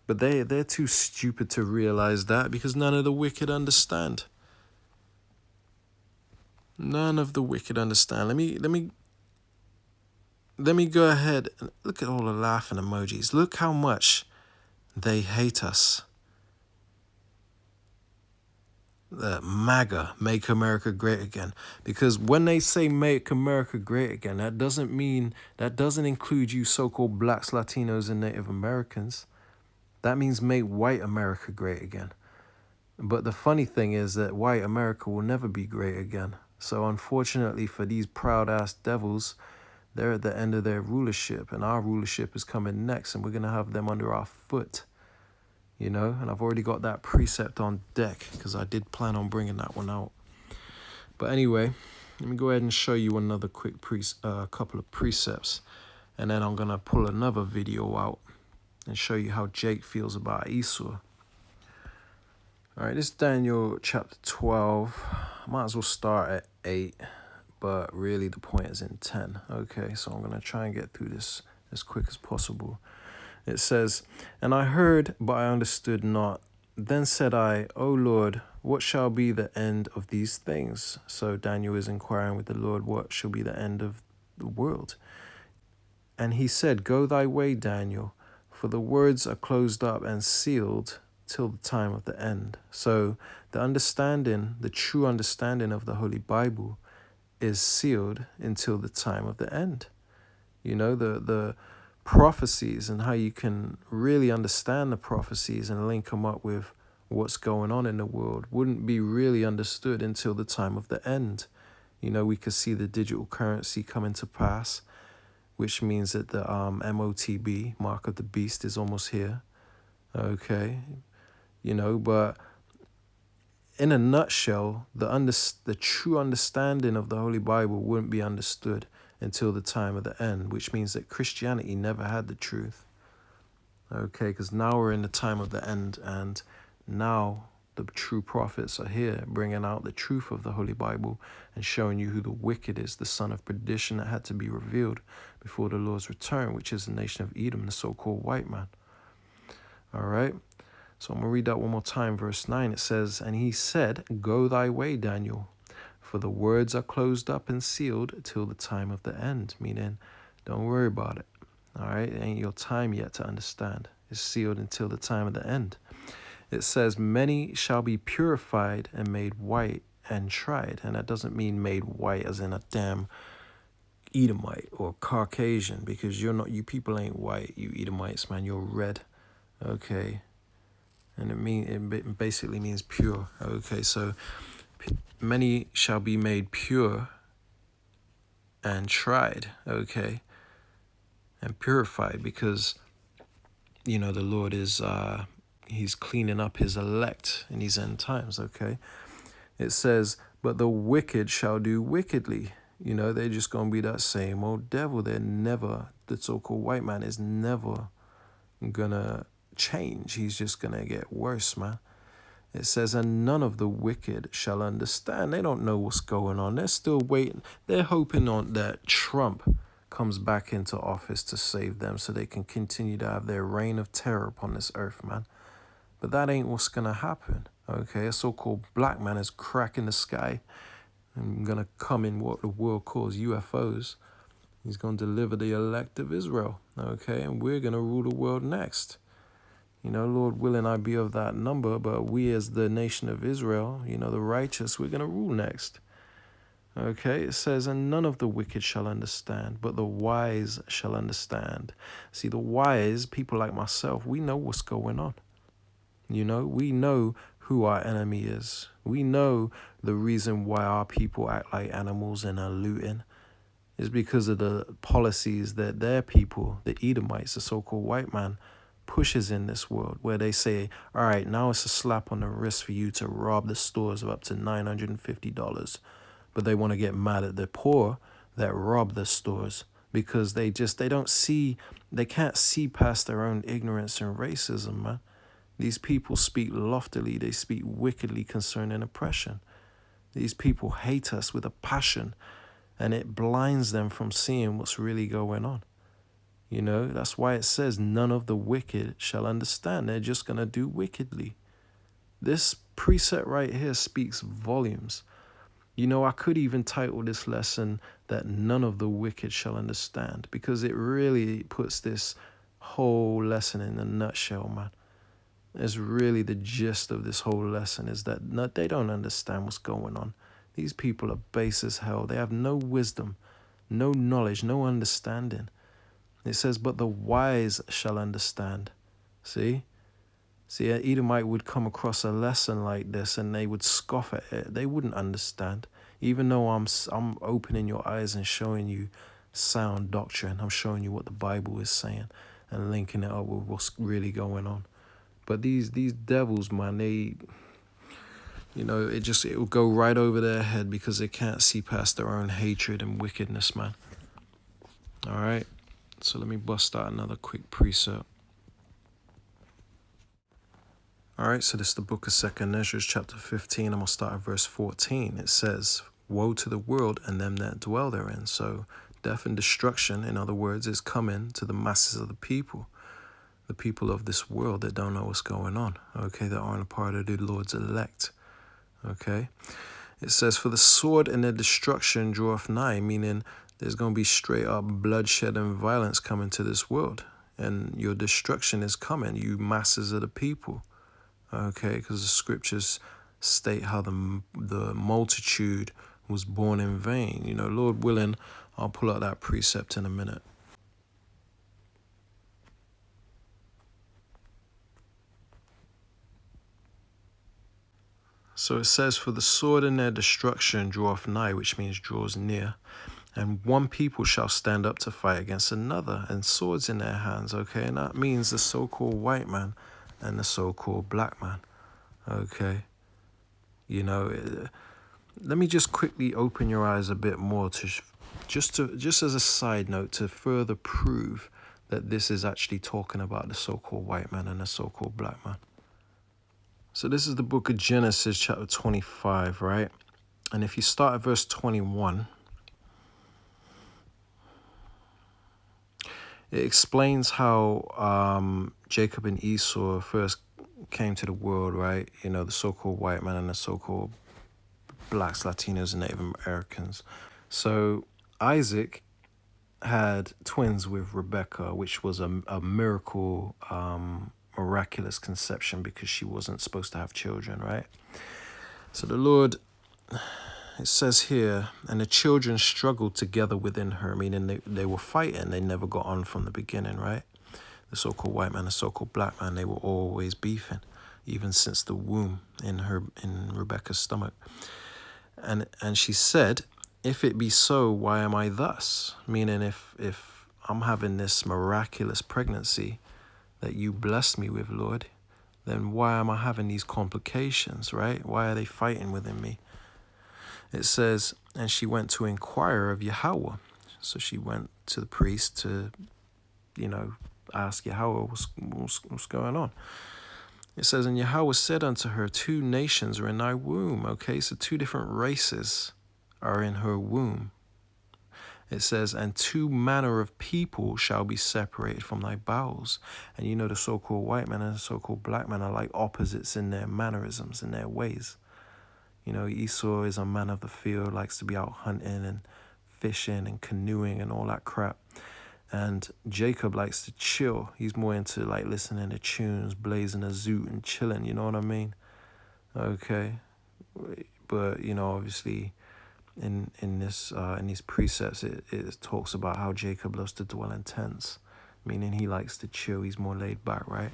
But they're too stupid to realize that because none of the wicked understand. None of the wicked understand. Let me go ahead and look at all the laughing emojis. Look how much they hate us. MAGA, Make America Great Again. Because when they say Make America Great Again, that doesn't include you so-called blacks, Latinos, and Native Americans. That means make white America great again. But the funny thing is that white America will never be great again. So unfortunately for these proud-ass devils, they're at the end of their rulership, and our rulership is coming next, and we're going to have them under our foot. And I've already got that precept on deck because I did plan on bringing that one out. But anyway, let me go ahead and show you another quick couple of precepts, and then I'm going to pull another video out and show you how Jake feels about Esau. All right, this is Daniel chapter 12. Might as well start at 8, but really the point is in 10. Okay, so I'm going to try and get through this as quick as possible. It says, "And I heard, but I understood not. Then said I, O Lord, what shall be the end of these things?" So Daniel is inquiring with the Lord, what shall be the end of the world? And he said, "Go thy way, Daniel, for the words are closed up and sealed till the time of the end." So the true understanding of the Holy Bible is sealed until the time of the end. The prophecies and how you can really understand the prophecies and link them up with what's going on in the world wouldn't be really understood until the time of the end. We could see the digital currency coming to pass, which means that the MOTB, Mark of the Beast, is almost here. Okay. But in a nutshell, the true understanding of the Holy Bible wouldn't be understood until the time of the end, which means that Christianity never had the truth. Okay, because now we're in the time of the end, and now the true prophets are here bringing out the truth of the Holy Bible and showing you who the wicked is, the son of perdition that had to be revealed before the Lord's return, which is the nation of Edom, the so-called white man. All right, so I'm going to read that one more time. Verse 9, it says, "And he said, Go thy way, Daniel, for the words are closed up and sealed till the time of the end," meaning don't worry about it. All right, it ain't your time yet to understand. It's sealed until the time of the end. It says, "Many shall be purified and made white and tried." And that doesn't mean made white as in a damn Edomite or Caucasian, because you people ain't white, you Edomites, man. You're red. Okay. And it basically means pure. Okay, so many shall be made pure and tried, okay, and purified, because the Lord is he's cleaning up his elect in these end times. Okay, it says, "But the wicked shall do wickedly." They're just gonna be that same old devil. The so-called white man is never gonna change. He's just gonna get worse, man. It says, "And none of the wicked shall understand." They don't know what's going on. They're still waiting. They're hoping on that Trump comes back into office to save them so they can continue to have their reign of terror upon this earth, man. But that ain't what's going to happen, okay? A so-called black man is cracking the sky and going to come in what the world calls UFOs. He's going to deliver the elect of Israel, okay? And we're going to rule the world next. Lord willing, I be of that number, but we as the nation of Israel, the righteous, we're going to rule next. Okay, it says, "And none of the wicked shall understand, but the wise shall understand." See, the wise, people like myself, we know what's going on. We know who our enemy is. We know the reason why our people act like animals and are looting is because of the policies that their people, the Edomites, the so-called white man, pushes in this world, where they say, all right, now it's a slap on the wrist for you to rob the stores of up to $950. But they want to get mad at the poor that rob the stores because they can't see past their own ignorance and racism, man. These people speak loftily, they speak wickedly concerning oppression. These people hate us with a passion, and it blinds them from seeing what's really going on. That's why it says none of the wicked shall understand. They're just going to do wickedly. This precept right here speaks volumes. I could even title this lesson that none of the wicked shall understand, because it really puts this whole lesson in a nutshell, man. is really the gist of this whole lesson, is that no, they don't understand what's going on. These people are base as hell. They have no wisdom, no knowledge, no understanding. It says, but the wise shall understand. See? See, an Edomite would come across a lesson like this and they would scoff at it. They wouldn't understand. Even though I'm opening your eyes and showing you sound doctrine. I'm showing you what the Bible is saying and linking it up with what's really going on. But these devils, man, they, you know, it will go right over their head because they can't see past their own hatred and wickedness, man. All right. So let me bust out another quick precept. All right, so this is the book of 2nd Ezra, chapter 15. I'm going to start at verse 14. It says, woe to the world and them that dwell therein. So death and destruction, in other words, is coming to the masses of the people of this world that don't know what's going on, okay, that aren't a part of the Lord's elect, okay? It says, for the sword and their destruction draweth nigh, meaning there's going to be straight up bloodshed and violence coming to this world. And your destruction is coming, you masses of the people. Okay, because the scriptures state how the multitude was born in vain. You know, Lord willing, I'll pull out that precept in a minute. So it says, for the sword in their destruction draweth nigh, which means draws near. And one people shall stand up to fight against another, and swords in their hands, okay? And that means the so-called white man and the so-called black man. Okay, you know, let me just quickly open your eyes a bit more to just as a side note to further prove that this is actually talking about the so-called white man and the so-called black man. So this is the book of Genesis, chapter 25, right? And if you start at verse 21, it explains how Jacob and Esau first came to the world, right? You know, the so-called white man and the so-called blacks, Latinos, and Native Americans. So Isaac had twins with Rebecca, which was a miracle, miraculous conception because she wasn't supposed to have children, right? So the Lord, it says here, and the children struggled together within her, meaning they were fighting. They never got on from the beginning, right? The so-called white man, the so-called black man, they were always beefing, even since the womb in Rebecca's stomach. And she said, if it be so, why am I thus? Meaning if I'm having this miraculous pregnancy that you blessed me with, Lord, then why am I having these complications, right? Why are they fighting within me? It says, and she went to inquire of Yahweh. So she went to the priest to, you know, ask Yahweh what's going on. It says, and Yahweh said unto her, 2 nations are in thy womb. Okay, so 2 different races are in her womb. It says, and 2 manner of people shall be separated from thy bowels. And you know, the so-called white man and the so-called black man are like opposites in their mannerisms, in their ways. You know, Esau is a man of the field, likes to be out hunting and fishing and canoeing and all that crap. And Jacob likes to chill. He's more into like listening to tunes, blazing a zoot and chilling, you know what I mean? Okay. But, you know, obviously in these precepts, it talks about how Jacob loves to dwell in tents, meaning he likes to chill. He's more laid back, right?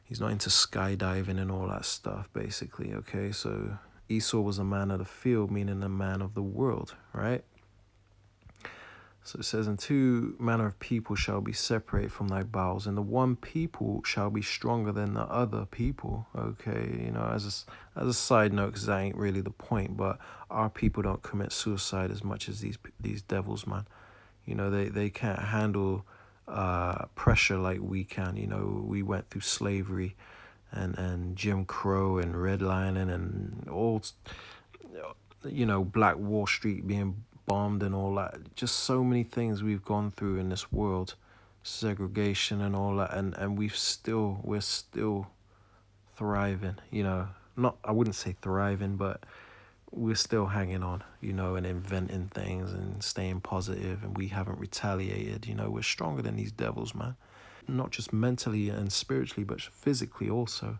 He's not into skydiving and all that stuff, basically, okay? So Esau was a man of the field, meaning a man of the world, right? So it says, and 2 manner of people shall be separated from thy bowels, and the one people shall be stronger than the other people. Okay, you know, as a side note, because that ain't really the point, but our people don't commit suicide as much as these devils, man. You know, they can't handle pressure like we can. You know, we went through slavery and Jim Crow and redlining and all, you know, Black Wall Street being bombed and all that. Just so many things we've gone through in this world, segregation and all that, and we're still thriving. You know, I wouldn't say thriving, but we're still hanging on, you know, and inventing things and staying positive, and we haven't retaliated. You know, we're stronger than these devils, man. not just mentally and spiritually, but physically also.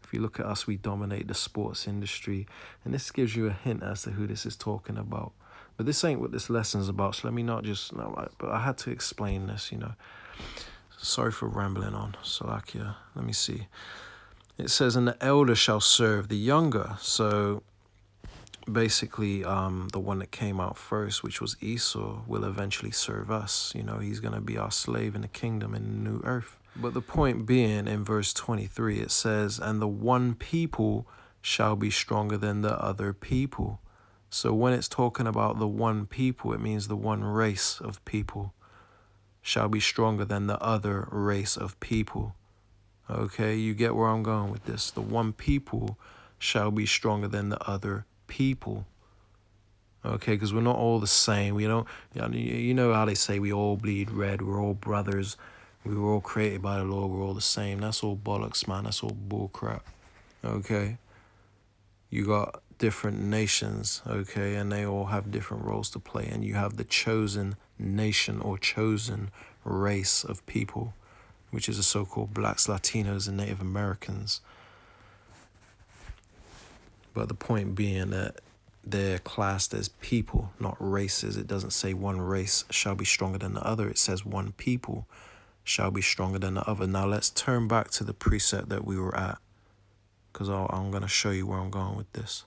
If you look at us, we dominate the sports industry. And this gives you a hint as to who this is talking about. But this ain't what this lesson is about, so let me not just... No, but I had to explain this, you know. Sorry for rambling on. Salakia. Let me see. It says, and the elder shall serve the younger. So basically, the one that came out first, which was Esau, will eventually serve us. You know, he's going to be our slave in the kingdom in the new earth. But the point being, in verse 23, it says, and the one people shall be stronger than the other people. So when it's talking about the one people, it means the one race of people shall be stronger than the other race of people. Okay, you get where I'm going with this. The one people shall be stronger than the other people. Okay, because we're not all the same. We don't, you know how they say we all bleed red, we're all brothers, we were all created by the Lord, we're all the same. That's all bollocks, man. That's all bullcrap. Okay? You got different nations, okay, and they all have different roles to play, and you have the chosen nation or chosen race of people, which is the so-called blacks, Latinos, and Native Americans. But the point being that they're classed as people, not races. It doesn't say one race shall be stronger than the other. It says one people shall be stronger than the other. Now let's turn back to the precept that we were at, because I'm going to show you where I'm going with this.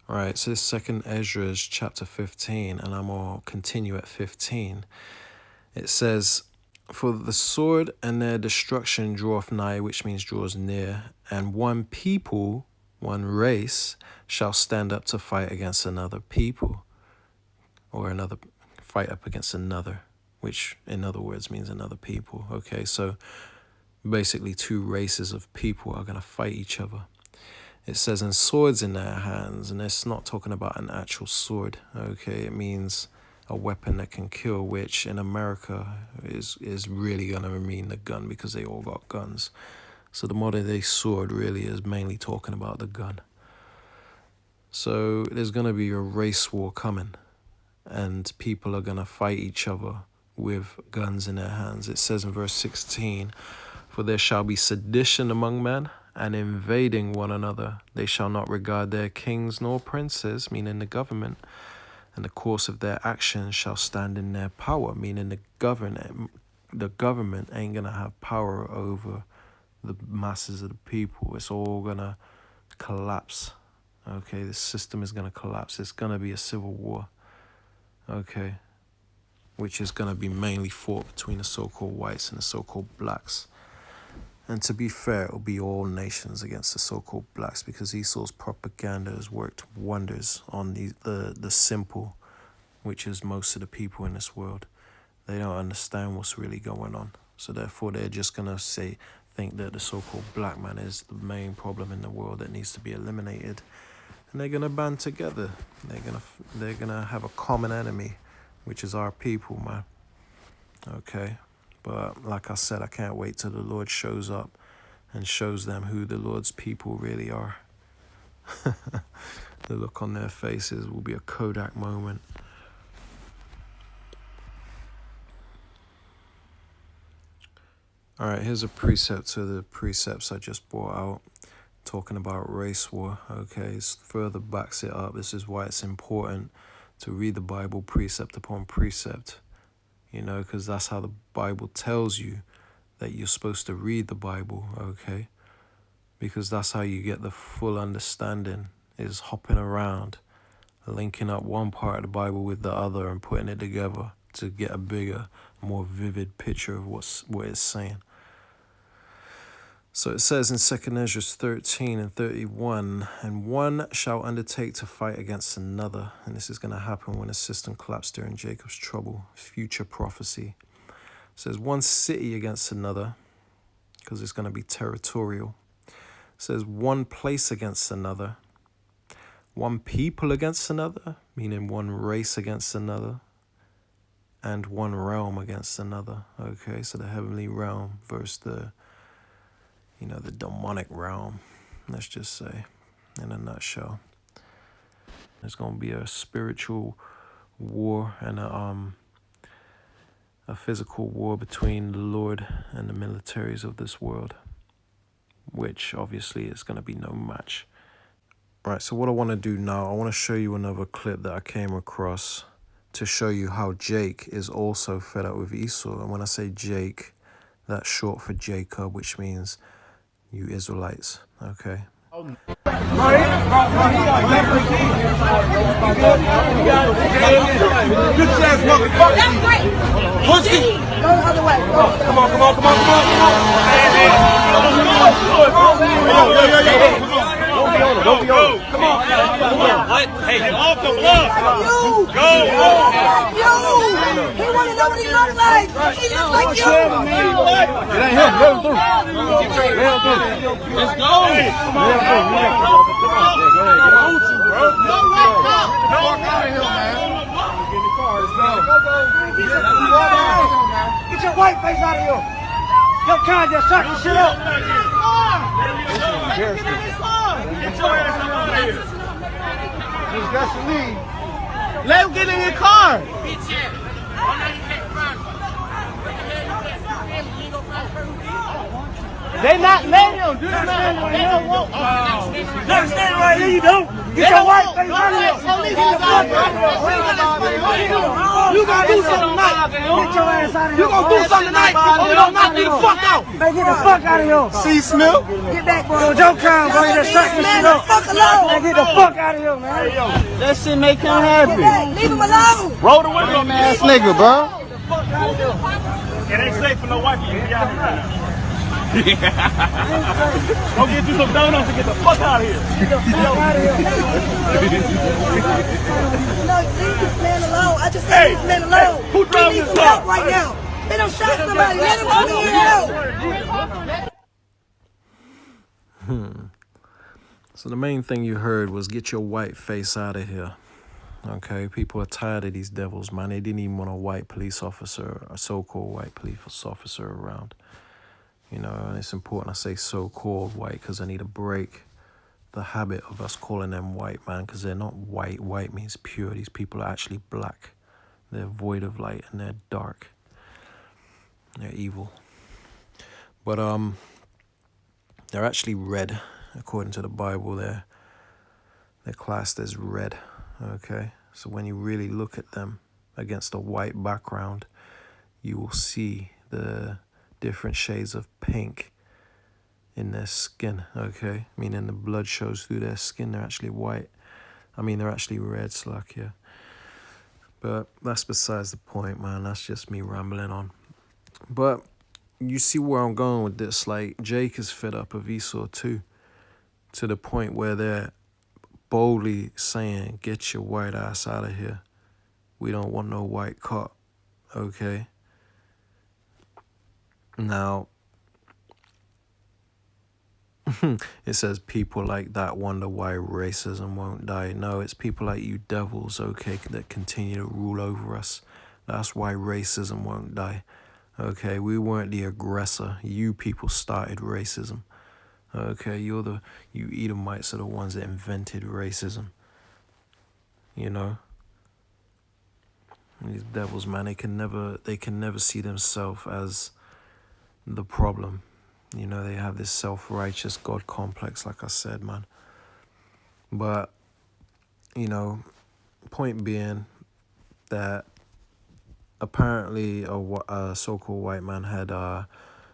All right, so this is 2 Ezra chapter 15, and I'm going to continue at 15. It says, for the sword and their destruction draweth nigh, which means draws near, and one people, one race, shall stand up to fight against another people, or another fight up against another, which in other words means another people. Okay, so basically two races of people are going to fight each other. It says, and swords in their hands, and it's not talking about an actual sword. Okay, it means a weapon that can kill, which in America is really going to mean the gun, because they all got guns. So the modern day sword really is mainly talking about the gun. So there's going to be a race war coming, and people are going to fight each other with guns in their hands. It says in verse 16, for there shall be sedition among men, and invading one another. They shall not regard their kings nor princes, meaning the government, and the course of their actions shall stand in their power, meaning the government ain't going to have power over the masses of the people. It's all going to collapse. Okay, this system is going to collapse. It's going to be a civil war. Okay, which is going to be mainly fought between the so-called whites and the so-called blacks. And to be fair, it'll be all nations against the so-called blacks, because Esau's propaganda has worked wonders on the simple, which is most of the people in this world. They don't understand what's really going on. So therefore, they're just going to think that the so-called black man is the main problem in the world that needs to be eliminated. And they're going to band together. They're gonna have a common enemy, which is our people, man. Okay? But like I said, I can't wait till the Lord shows up and shows them who the Lord's people really are. The look on their faces will be a Kodak moment. All right, here's a precept to the precepts I just brought out, talking about race war. Okay, it further backs it up. This is why it's important to read the Bible precept upon precept. You know, because that's how the Bible tells you that you're supposed to read the Bible, okay? Because that's how you get the full understanding, is hopping around, linking up one part of the Bible with the other and putting it together to get a bigger, more vivid picture of what it's saying. So it says in 2 Ezra 13 and 31, and one shall undertake to fight against another. And this is going to happen when a system collapsed during Jacob's trouble. Future prophecy. It says one city against another, because it's going to be territorial. It says one place against another. One people against another, meaning one race against another. And one realm against another. Okay, so the heavenly realm versus the demonic realm, let's just say, in a nutshell. There's going to be a spiritual war and a a physical war between the Lord and the militaries of this world, which obviously is going to be no match. Right, so what I want to do now, I want to show you another clip that I came across to show you how Jake is also fed up with Esau. And when I say Jake, that's short for Jacob, which means you Israelites, okay? Hey, get off the block. Go. He wanna know what he looks like. He looks like you. Let's go. Get your white face out of here. Your kind just shut this shit up. Let him get in your car. They not letting him. Do they not let him? Let him stand right here, you don't. Get your white face out of here. You gonna do something tonight. Get your ass out of here. You gonna do something tonight. Or we gonna knock you the fuck out. Man, get the fuck out of here. See, Smith? Get back, bro. Don't come, bro. You just shut this shit up. Man, get the fuck out of here, man. That shit make him happy. Leave him alone. Roll the window, man. Ass nigga, bro. It ain't safe for no white people to be out here. Go get you some donuts and get the fuck out of here. Get the fuck out of here. No, leave this man alone. I just said leave this man alone. Who drove He this needs car? some help right now. They done shot somebody. Let him come in and help. So the main thing you heard was get your white face out of here. Okay, people are tired of these devils, man. They didn't even want a white police officer, a so-called white police officer around. You know, and it's important I say so-called white because I need to break the habit of us calling them white, man, because they're not white. White means pure. These people are actually black. They're void of light and they're dark. They're evil. But they're actually red. According to the Bible, they're classed as red. Okay, so when you really look at them against a white background, you will see the different shades of pink in their skin, okay? Meaning the blood shows through their skin. They're actually white. I mean, they're actually red, slack, yeah. But that's besides the point, man. That's just me rambling on. But you see where I'm going with this. Like, Jake is fed up of Esau too, to the point where they're boldly saying, get your white ass out of here. We don't want no white cop, okay? Now, it says people like that wonder why racism won't die. No, it's people like you devils, okay, that continue to rule over us. That's why racism won't die. Okay, we weren't the aggressor. You people started racism. Okay, you Edomites are the ones that invented racism. You know? These devils, man, they can never see themselves as the problem. You know, they have this self-righteous God complex, like I said, man. But, you know, point being that apparently a so-called white man had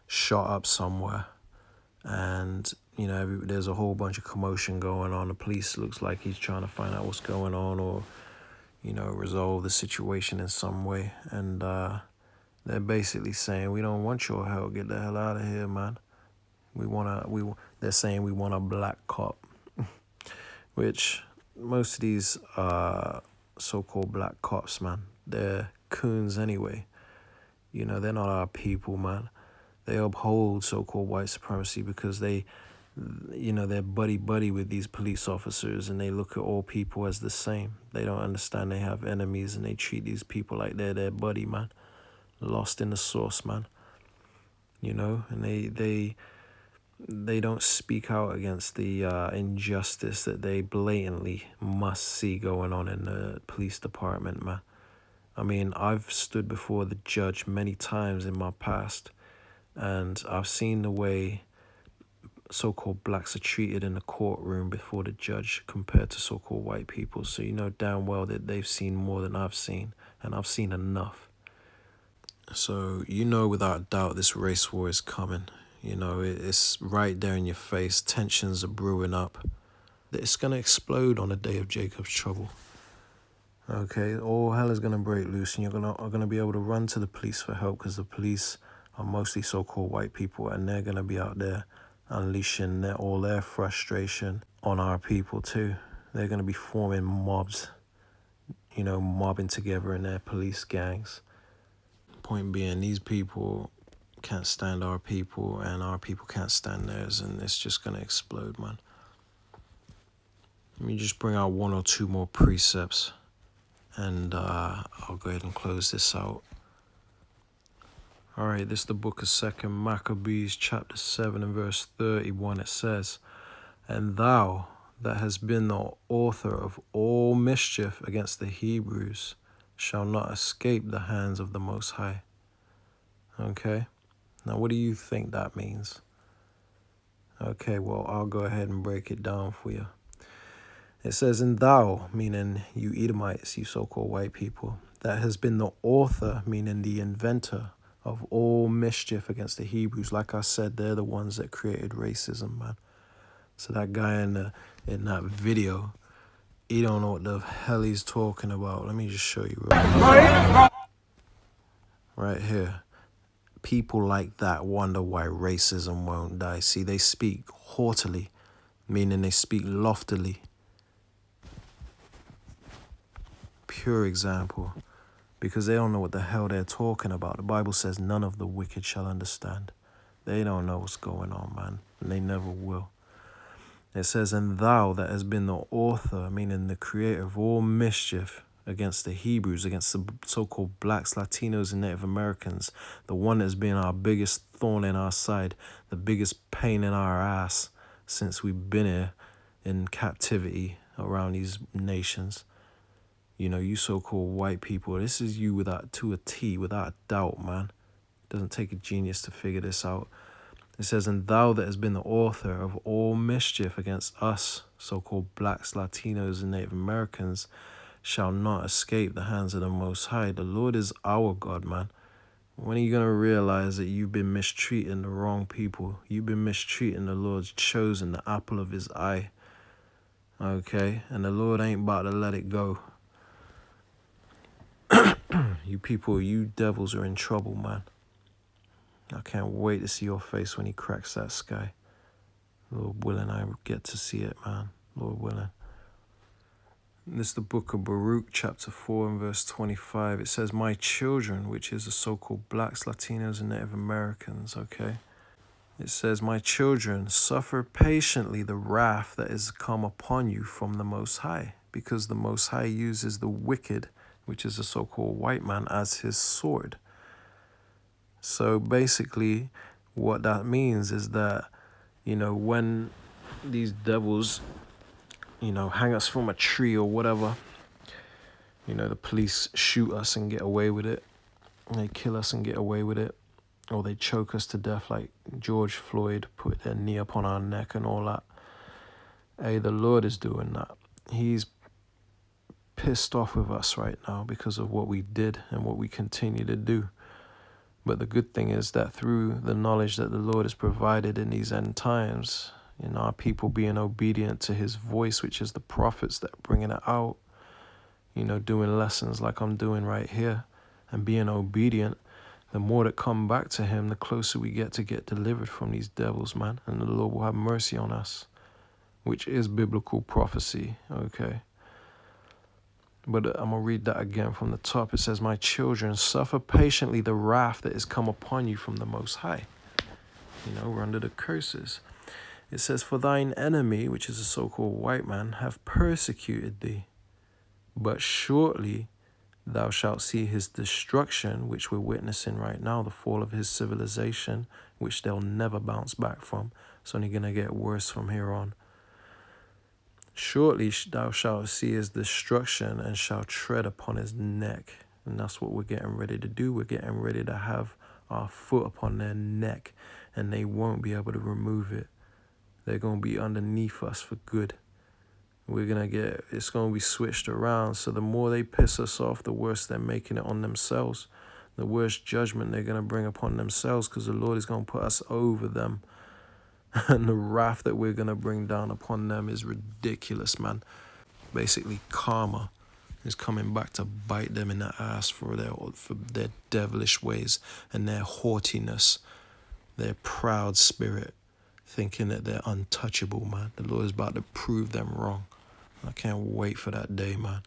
shot up somewhere. And, you know, there's a whole bunch of commotion going on. The police looks like he's trying to find out what's going on or, you know, resolve the situation in some way. And they're basically saying, we don't want your help. Get the hell out of here, man. They're saying we want a black cop. Which most of these so-called black cops, man, they're coons anyway. You know, they're not our people, man. They uphold so-called white supremacy because they're buddy-buddy with these police officers and they look at all people as the same. They don't understand they have enemies and they treat these people like they're their buddy, man. Lost in the sauce, man. You know, and they don't speak out against the injustice that they blatantly must see going on in the police department, man. I mean, I've stood before the judge many times in my past, and I've seen the way so-called blacks are treated in the courtroom before the judge compared to so-called white people. So you know damn well that they've seen more than I've seen, and I've seen enough. So you know without a doubt this race war is coming. You know, it's right there in your face. Tensions are brewing up. It's going to explode on the day of Jacob's trouble. Okay, all hell is going to break loose, and you're going to be able to run to the police for help, because the police are mostly so-called white people, and they're going to be out there unleashing all their frustration on our people too. They're going to be forming mobs, you know, mobbing together in their police gangs. Point being, these people can't stand our people, and our people can't stand theirs, and it's just going to explode, man. Let me just bring out one or two more precepts, and I'll go ahead and close this out. All right, this is the book of 2 Maccabees, chapter 7 and verse 31. It says, "And thou that hast been the author of all mischief against the Hebrews shall not escape the hands of the Most High." Okay, now what do you think that means? Okay, well, I'll go ahead and break it down for you. It says, "And thou," meaning you Edomites, you so-called white people, "that has been the author," meaning the inventor, "of all mischief against the Hebrews." Like I said, they're the ones that created racism, man. So that guy in that video, he don't know what the hell he's talking about. Let me just show you real quick. Right here. People like that wonder why racism won't die. See, they speak haughtily, meaning they speak loftily. Pure example. Because they don't know what the hell they're talking about. The Bible says none of the wicked shall understand. They don't know what's going on, man. And they never will. It says, "And thou that has been the author," meaning the creator, "of all mischief against the Hebrews," against the so-called blacks, Latinos, and Native Americans, the one that's been our biggest thorn in our side, the biggest pain in our ass since we've been here in captivity around these nations. You know, you so-called white people, this is you to a T, without a doubt, man. It doesn't take a genius to figure this out. It says, "And thou that has been the author of all mischief against us, so-called blacks, Latinos, and Native Americans, shall not escape the hands of the Most High." The Lord is our God, man. When are you going to realize that you've been mistreating the wrong people? You've been mistreating the Lord's chosen, the apple of his eye. Okay? And the Lord ain't about to let it go. You people, you devils are in trouble, man. I can't wait to see your face when he cracks that sky. Lord willing, I get to see it, man. Lord willing. This is the book of Baruch, chapter 4 and verse 25. It says, "My children," which is the so-called blacks, Latinos, and Native Americans, okay? It says, "My children, suffer patiently the wrath that is come upon you from the Most High," because the Most High uses the wicked, which is the so-called white man, as his sword. So basically, what that means is that, you know, when these devils, you know, hang us from a tree or whatever, you know, the police shoot us and get away with it, and they kill us and get away with it, or they choke us to death like George Floyd, put their knee up on our neck and all that. Hey, the Lord is doing that. He's pissed off with us right now because of what we did and what we continue to do. But the good thing is that through the knowledge that the Lord has provided in these end times, in our people being obedient to his voice, which is the prophets that are bringing it out, you know, doing lessons like I'm doing right here and being obedient, the more that come back to him, the closer we get to get delivered from these devils, man. And the Lord will have mercy on us, which is biblical prophecy, okay? But I'm going to read that again from the top. It says, "My children, suffer patiently the wrath that is come upon you from the Most High." You know, we're under the curses. It says, "For thine enemy," which is a so-called white man, "have persecuted thee. But shortly thou shalt see his destruction," which we're witnessing right now, the fall of his civilization, which they'll never bounce back from. It's only going to get worse from here on. "Shortly thou shalt see his destruction, and shalt tread upon his neck." And that's what we're getting ready to do. We're getting ready to have our foot upon their neck, and they won't be able to remove it. They're going to be underneath us for good. It's going to be switched around. So the more they piss us off, the worse they're making it on themselves. The worse judgment they're going to bring upon themselves, because the Lord is going to put us over them. And the wrath that we're going to bring down upon them is ridiculous, man. Basically, karma is coming back to bite them in the ass for their devilish ways and their haughtiness, their proud spirit, thinking that they're untouchable, man. The Lord is about to prove them wrong. I can't wait for that day, man.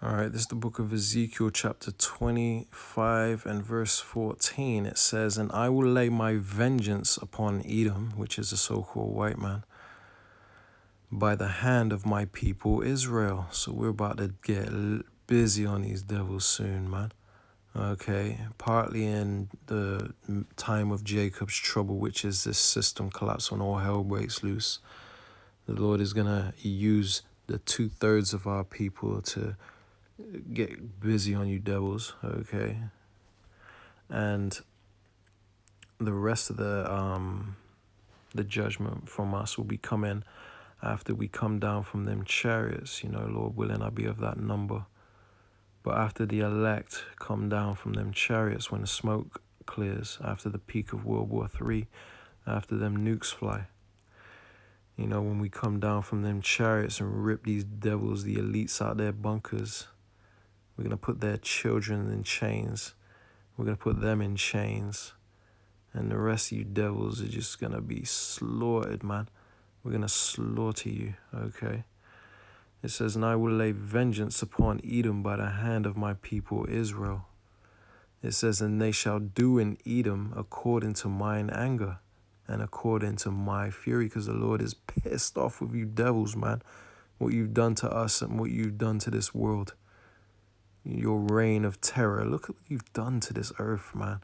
All right, this is the book of Ezekiel, chapter 25 and verse 14. It says, "And I will lay my vengeance upon Edom," which is the so-called white man, "by the hand of my people Israel." So we're about to get busy on these devils soon, man. Okay, partly in the time of Jacob's trouble, which is this system collapse when all hell breaks loose. The Lord is going to use the 2/3 of our people to get busy on you devils, okay? And the rest of the judgment from us will be coming after we come down from them chariots. Lord willing, I'll be of that number. But after the elect come down from them chariots, when the smoke clears, after the peak of World War III, after them nukes fly, when we come down from them chariots and rip these devils, the elites, out their bunkers, we're going to put their children in chains. We're going to put them in chains. And the rest of you devils are just going to be slaughtered, man. We're going to slaughter you, okay? It says, "And I will lay vengeance upon Edom by the hand of my people Israel." It says, "And they shall do in Edom according to mine anger and according to my fury," because the Lord is pissed off with you devils, man. What you've done to us and what you've done to this world. Your reign of terror. Look at what you've done to this earth, man.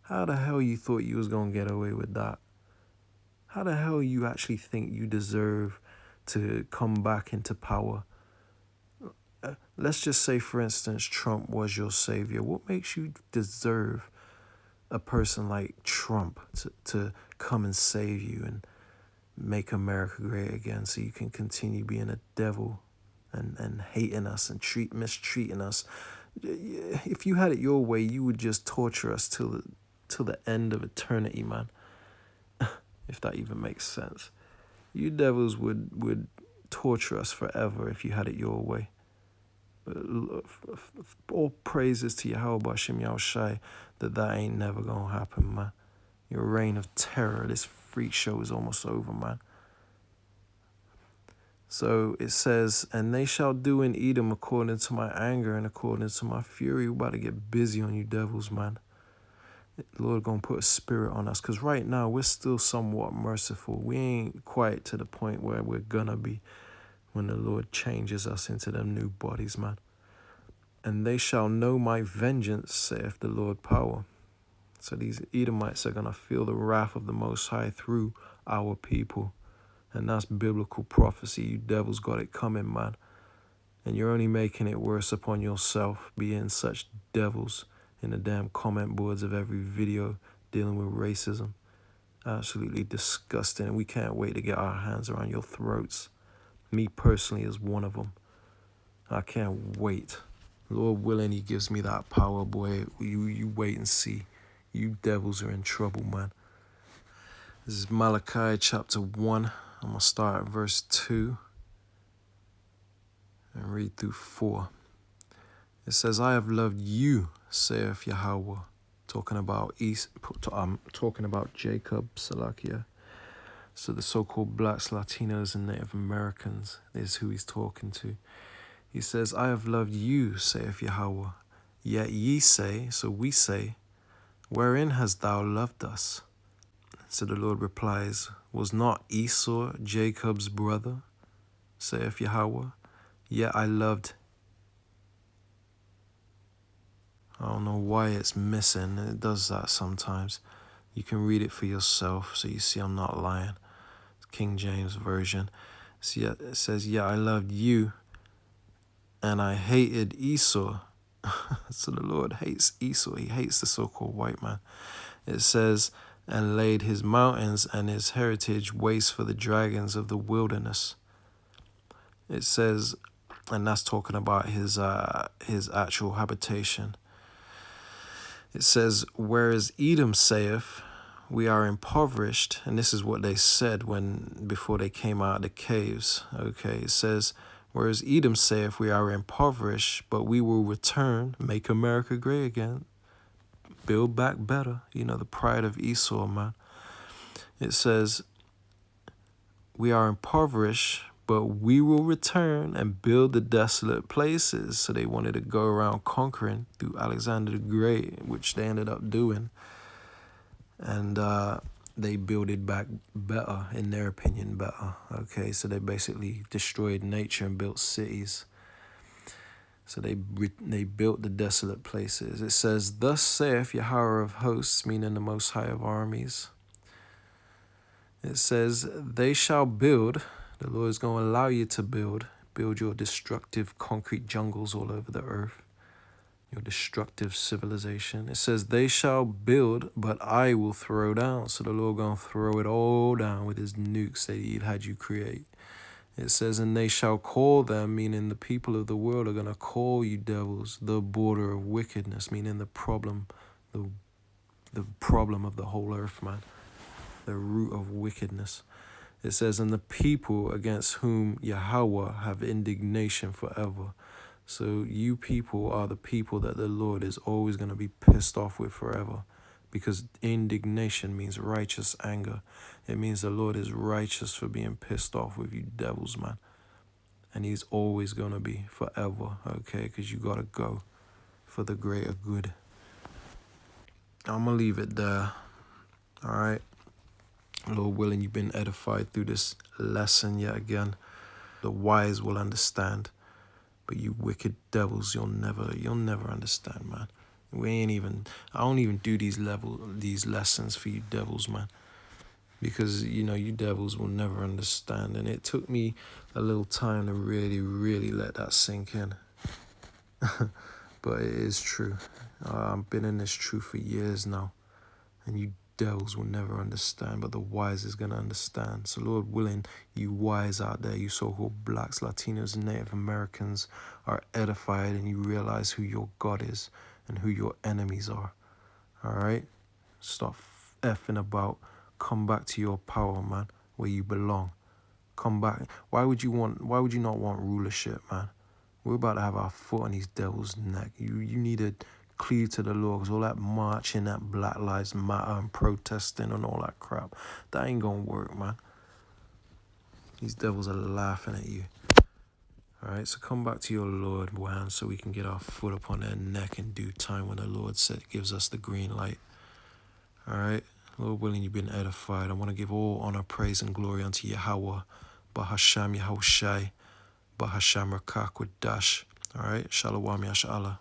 How the hell you thought you was going to get away with that? How the hell you actually think you deserve to come back into power? Let's just say, for instance, Trump was your savior. What makes you deserve a person like Trump to come and save you and make America great again, so you can continue being a devil and hating us and mistreating us? If you had it your way, you would just torture us till the end of eternity, man. If that even makes sense. You devils would torture us forever if you had it your way. All praises to Yahweh Bashim Yahushai that ain't never gonna happen, man. Your reign of terror, this freak show is almost over, man. So it says, "And they shall do in Edom according to my anger and according to my fury." We're about to get busy on you devils, man. The Lord gonna put a spirit on us, because right now we're still somewhat merciful. We ain't quite to the point where we're gonna be when the Lord changes us into them new bodies, man. "And they shall know my vengeance, saith the Lord power." So these Edomites are gonna feel the wrath of the Most High through our people. And that's biblical prophecy. You devils got it coming, man. And you're only making it worse upon yourself, being such devils in the damn comment boards of every video dealing with racism. Absolutely disgusting. And we can't wait to get our hands around your throats. Me personally is one of them. I can't wait. Lord willing, he gives me that power, boy. You wait and see. You devils are in trouble, man. This is Malachi chapter 1. I'm going to start at verse 2 and read through 4. It says, "I have loved you, saith Yahweh," talking about Jacob, Salakia. So the so-called blacks, Latinos, and Native Americans is who he's talking to. He says, "I have loved you, saith Yahweh. Yet ye say," so we say, "Wherein hast thou loved us?" So the Lord replies, "Was not Esau Jacob's brother, saith Yahweh? Yet I loved." I don't know why it's missing. It does that sometimes. You can read it for yourself, so you see I'm not lying. King James Version. So it says, "Yeah, I loved you, and I hated Esau, So the Lord hates Esau. He hates the so-called white man. It says, and laid his mountains and his heritage waste for the dragons of the wilderness. It says, and that's talking about his actual habitation. It says, whereas Edom saith, we are impoverished, and this is what they said before they came out of the caves. Okay, it says, whereas Edom saith, we are impoverished, but we will return, make America great again, build back better. You know, the pride of Esau, man. It says, we are impoverished, but we will return and build the desolate places. So they wanted to go around conquering through Alexander the Great, which they ended up doing. And they built it back better, in their opinion, better. Okay, so they basically destroyed nature and built cities. So they built the desolate places. It says, thus saith Yahweh of hosts, meaning the Most High of armies. It says, they shall build. The Lord is going to allow you to build your destructive concrete jungles all over the earth, your destructive civilization. It says, they shall build, but I will throw down. So the Lord going to throw it all down with his nukes that he had you create. It says, and they shall call them, meaning the people of the world are going to call you devils, the border of wickedness, meaning the problem of the whole earth, man, the root of wickedness. It says, and the people against whom Yahweh have indignation forever. So you people are the people that the Lord is always going to be pissed off with forever. Because indignation means righteous anger. It means the Lord is righteous for being pissed off with you devils, man. And he's always going to be forever, okay? Because you got to go for the greater good. I'm going to leave it there, all right? Lord willing, you've been edified through this lesson yet again. The wise will understand, but you wicked devils, you'll never understand, man. I don't even do these lessons for you devils, man. Because, you know, you devils will never understand. And it took me a little time to really, really let that sink in. But it is true. I've been in this truth for years now. And you devils will never understand, but the wise is going to understand. So Lord willing, you wise out there, you so-called blacks, Latinos, and Native Americans are edified and you realize who your God is and who your enemies are. All right? Stop effing about. Come back to your power, man, where you belong. Come back. Why would you not want rulership, man? We're about to have our foot on these devils' neck. You need to cleave to the Lord, because all that marching, that Black Lives Matter and protesting and all that crap, that ain't gonna work, man. These devils are laughing at you. All right, so come back to your Lord, man, so we can get our foot upon their neck in due time when the Lord gives us the green light. All right, Lord willing, you've been edified. I want to give all honor, praise, and glory unto Yahweh, Bahasham Yahushai, Bahasham Rakak with Dash. All right, Shalom Yasha Allah.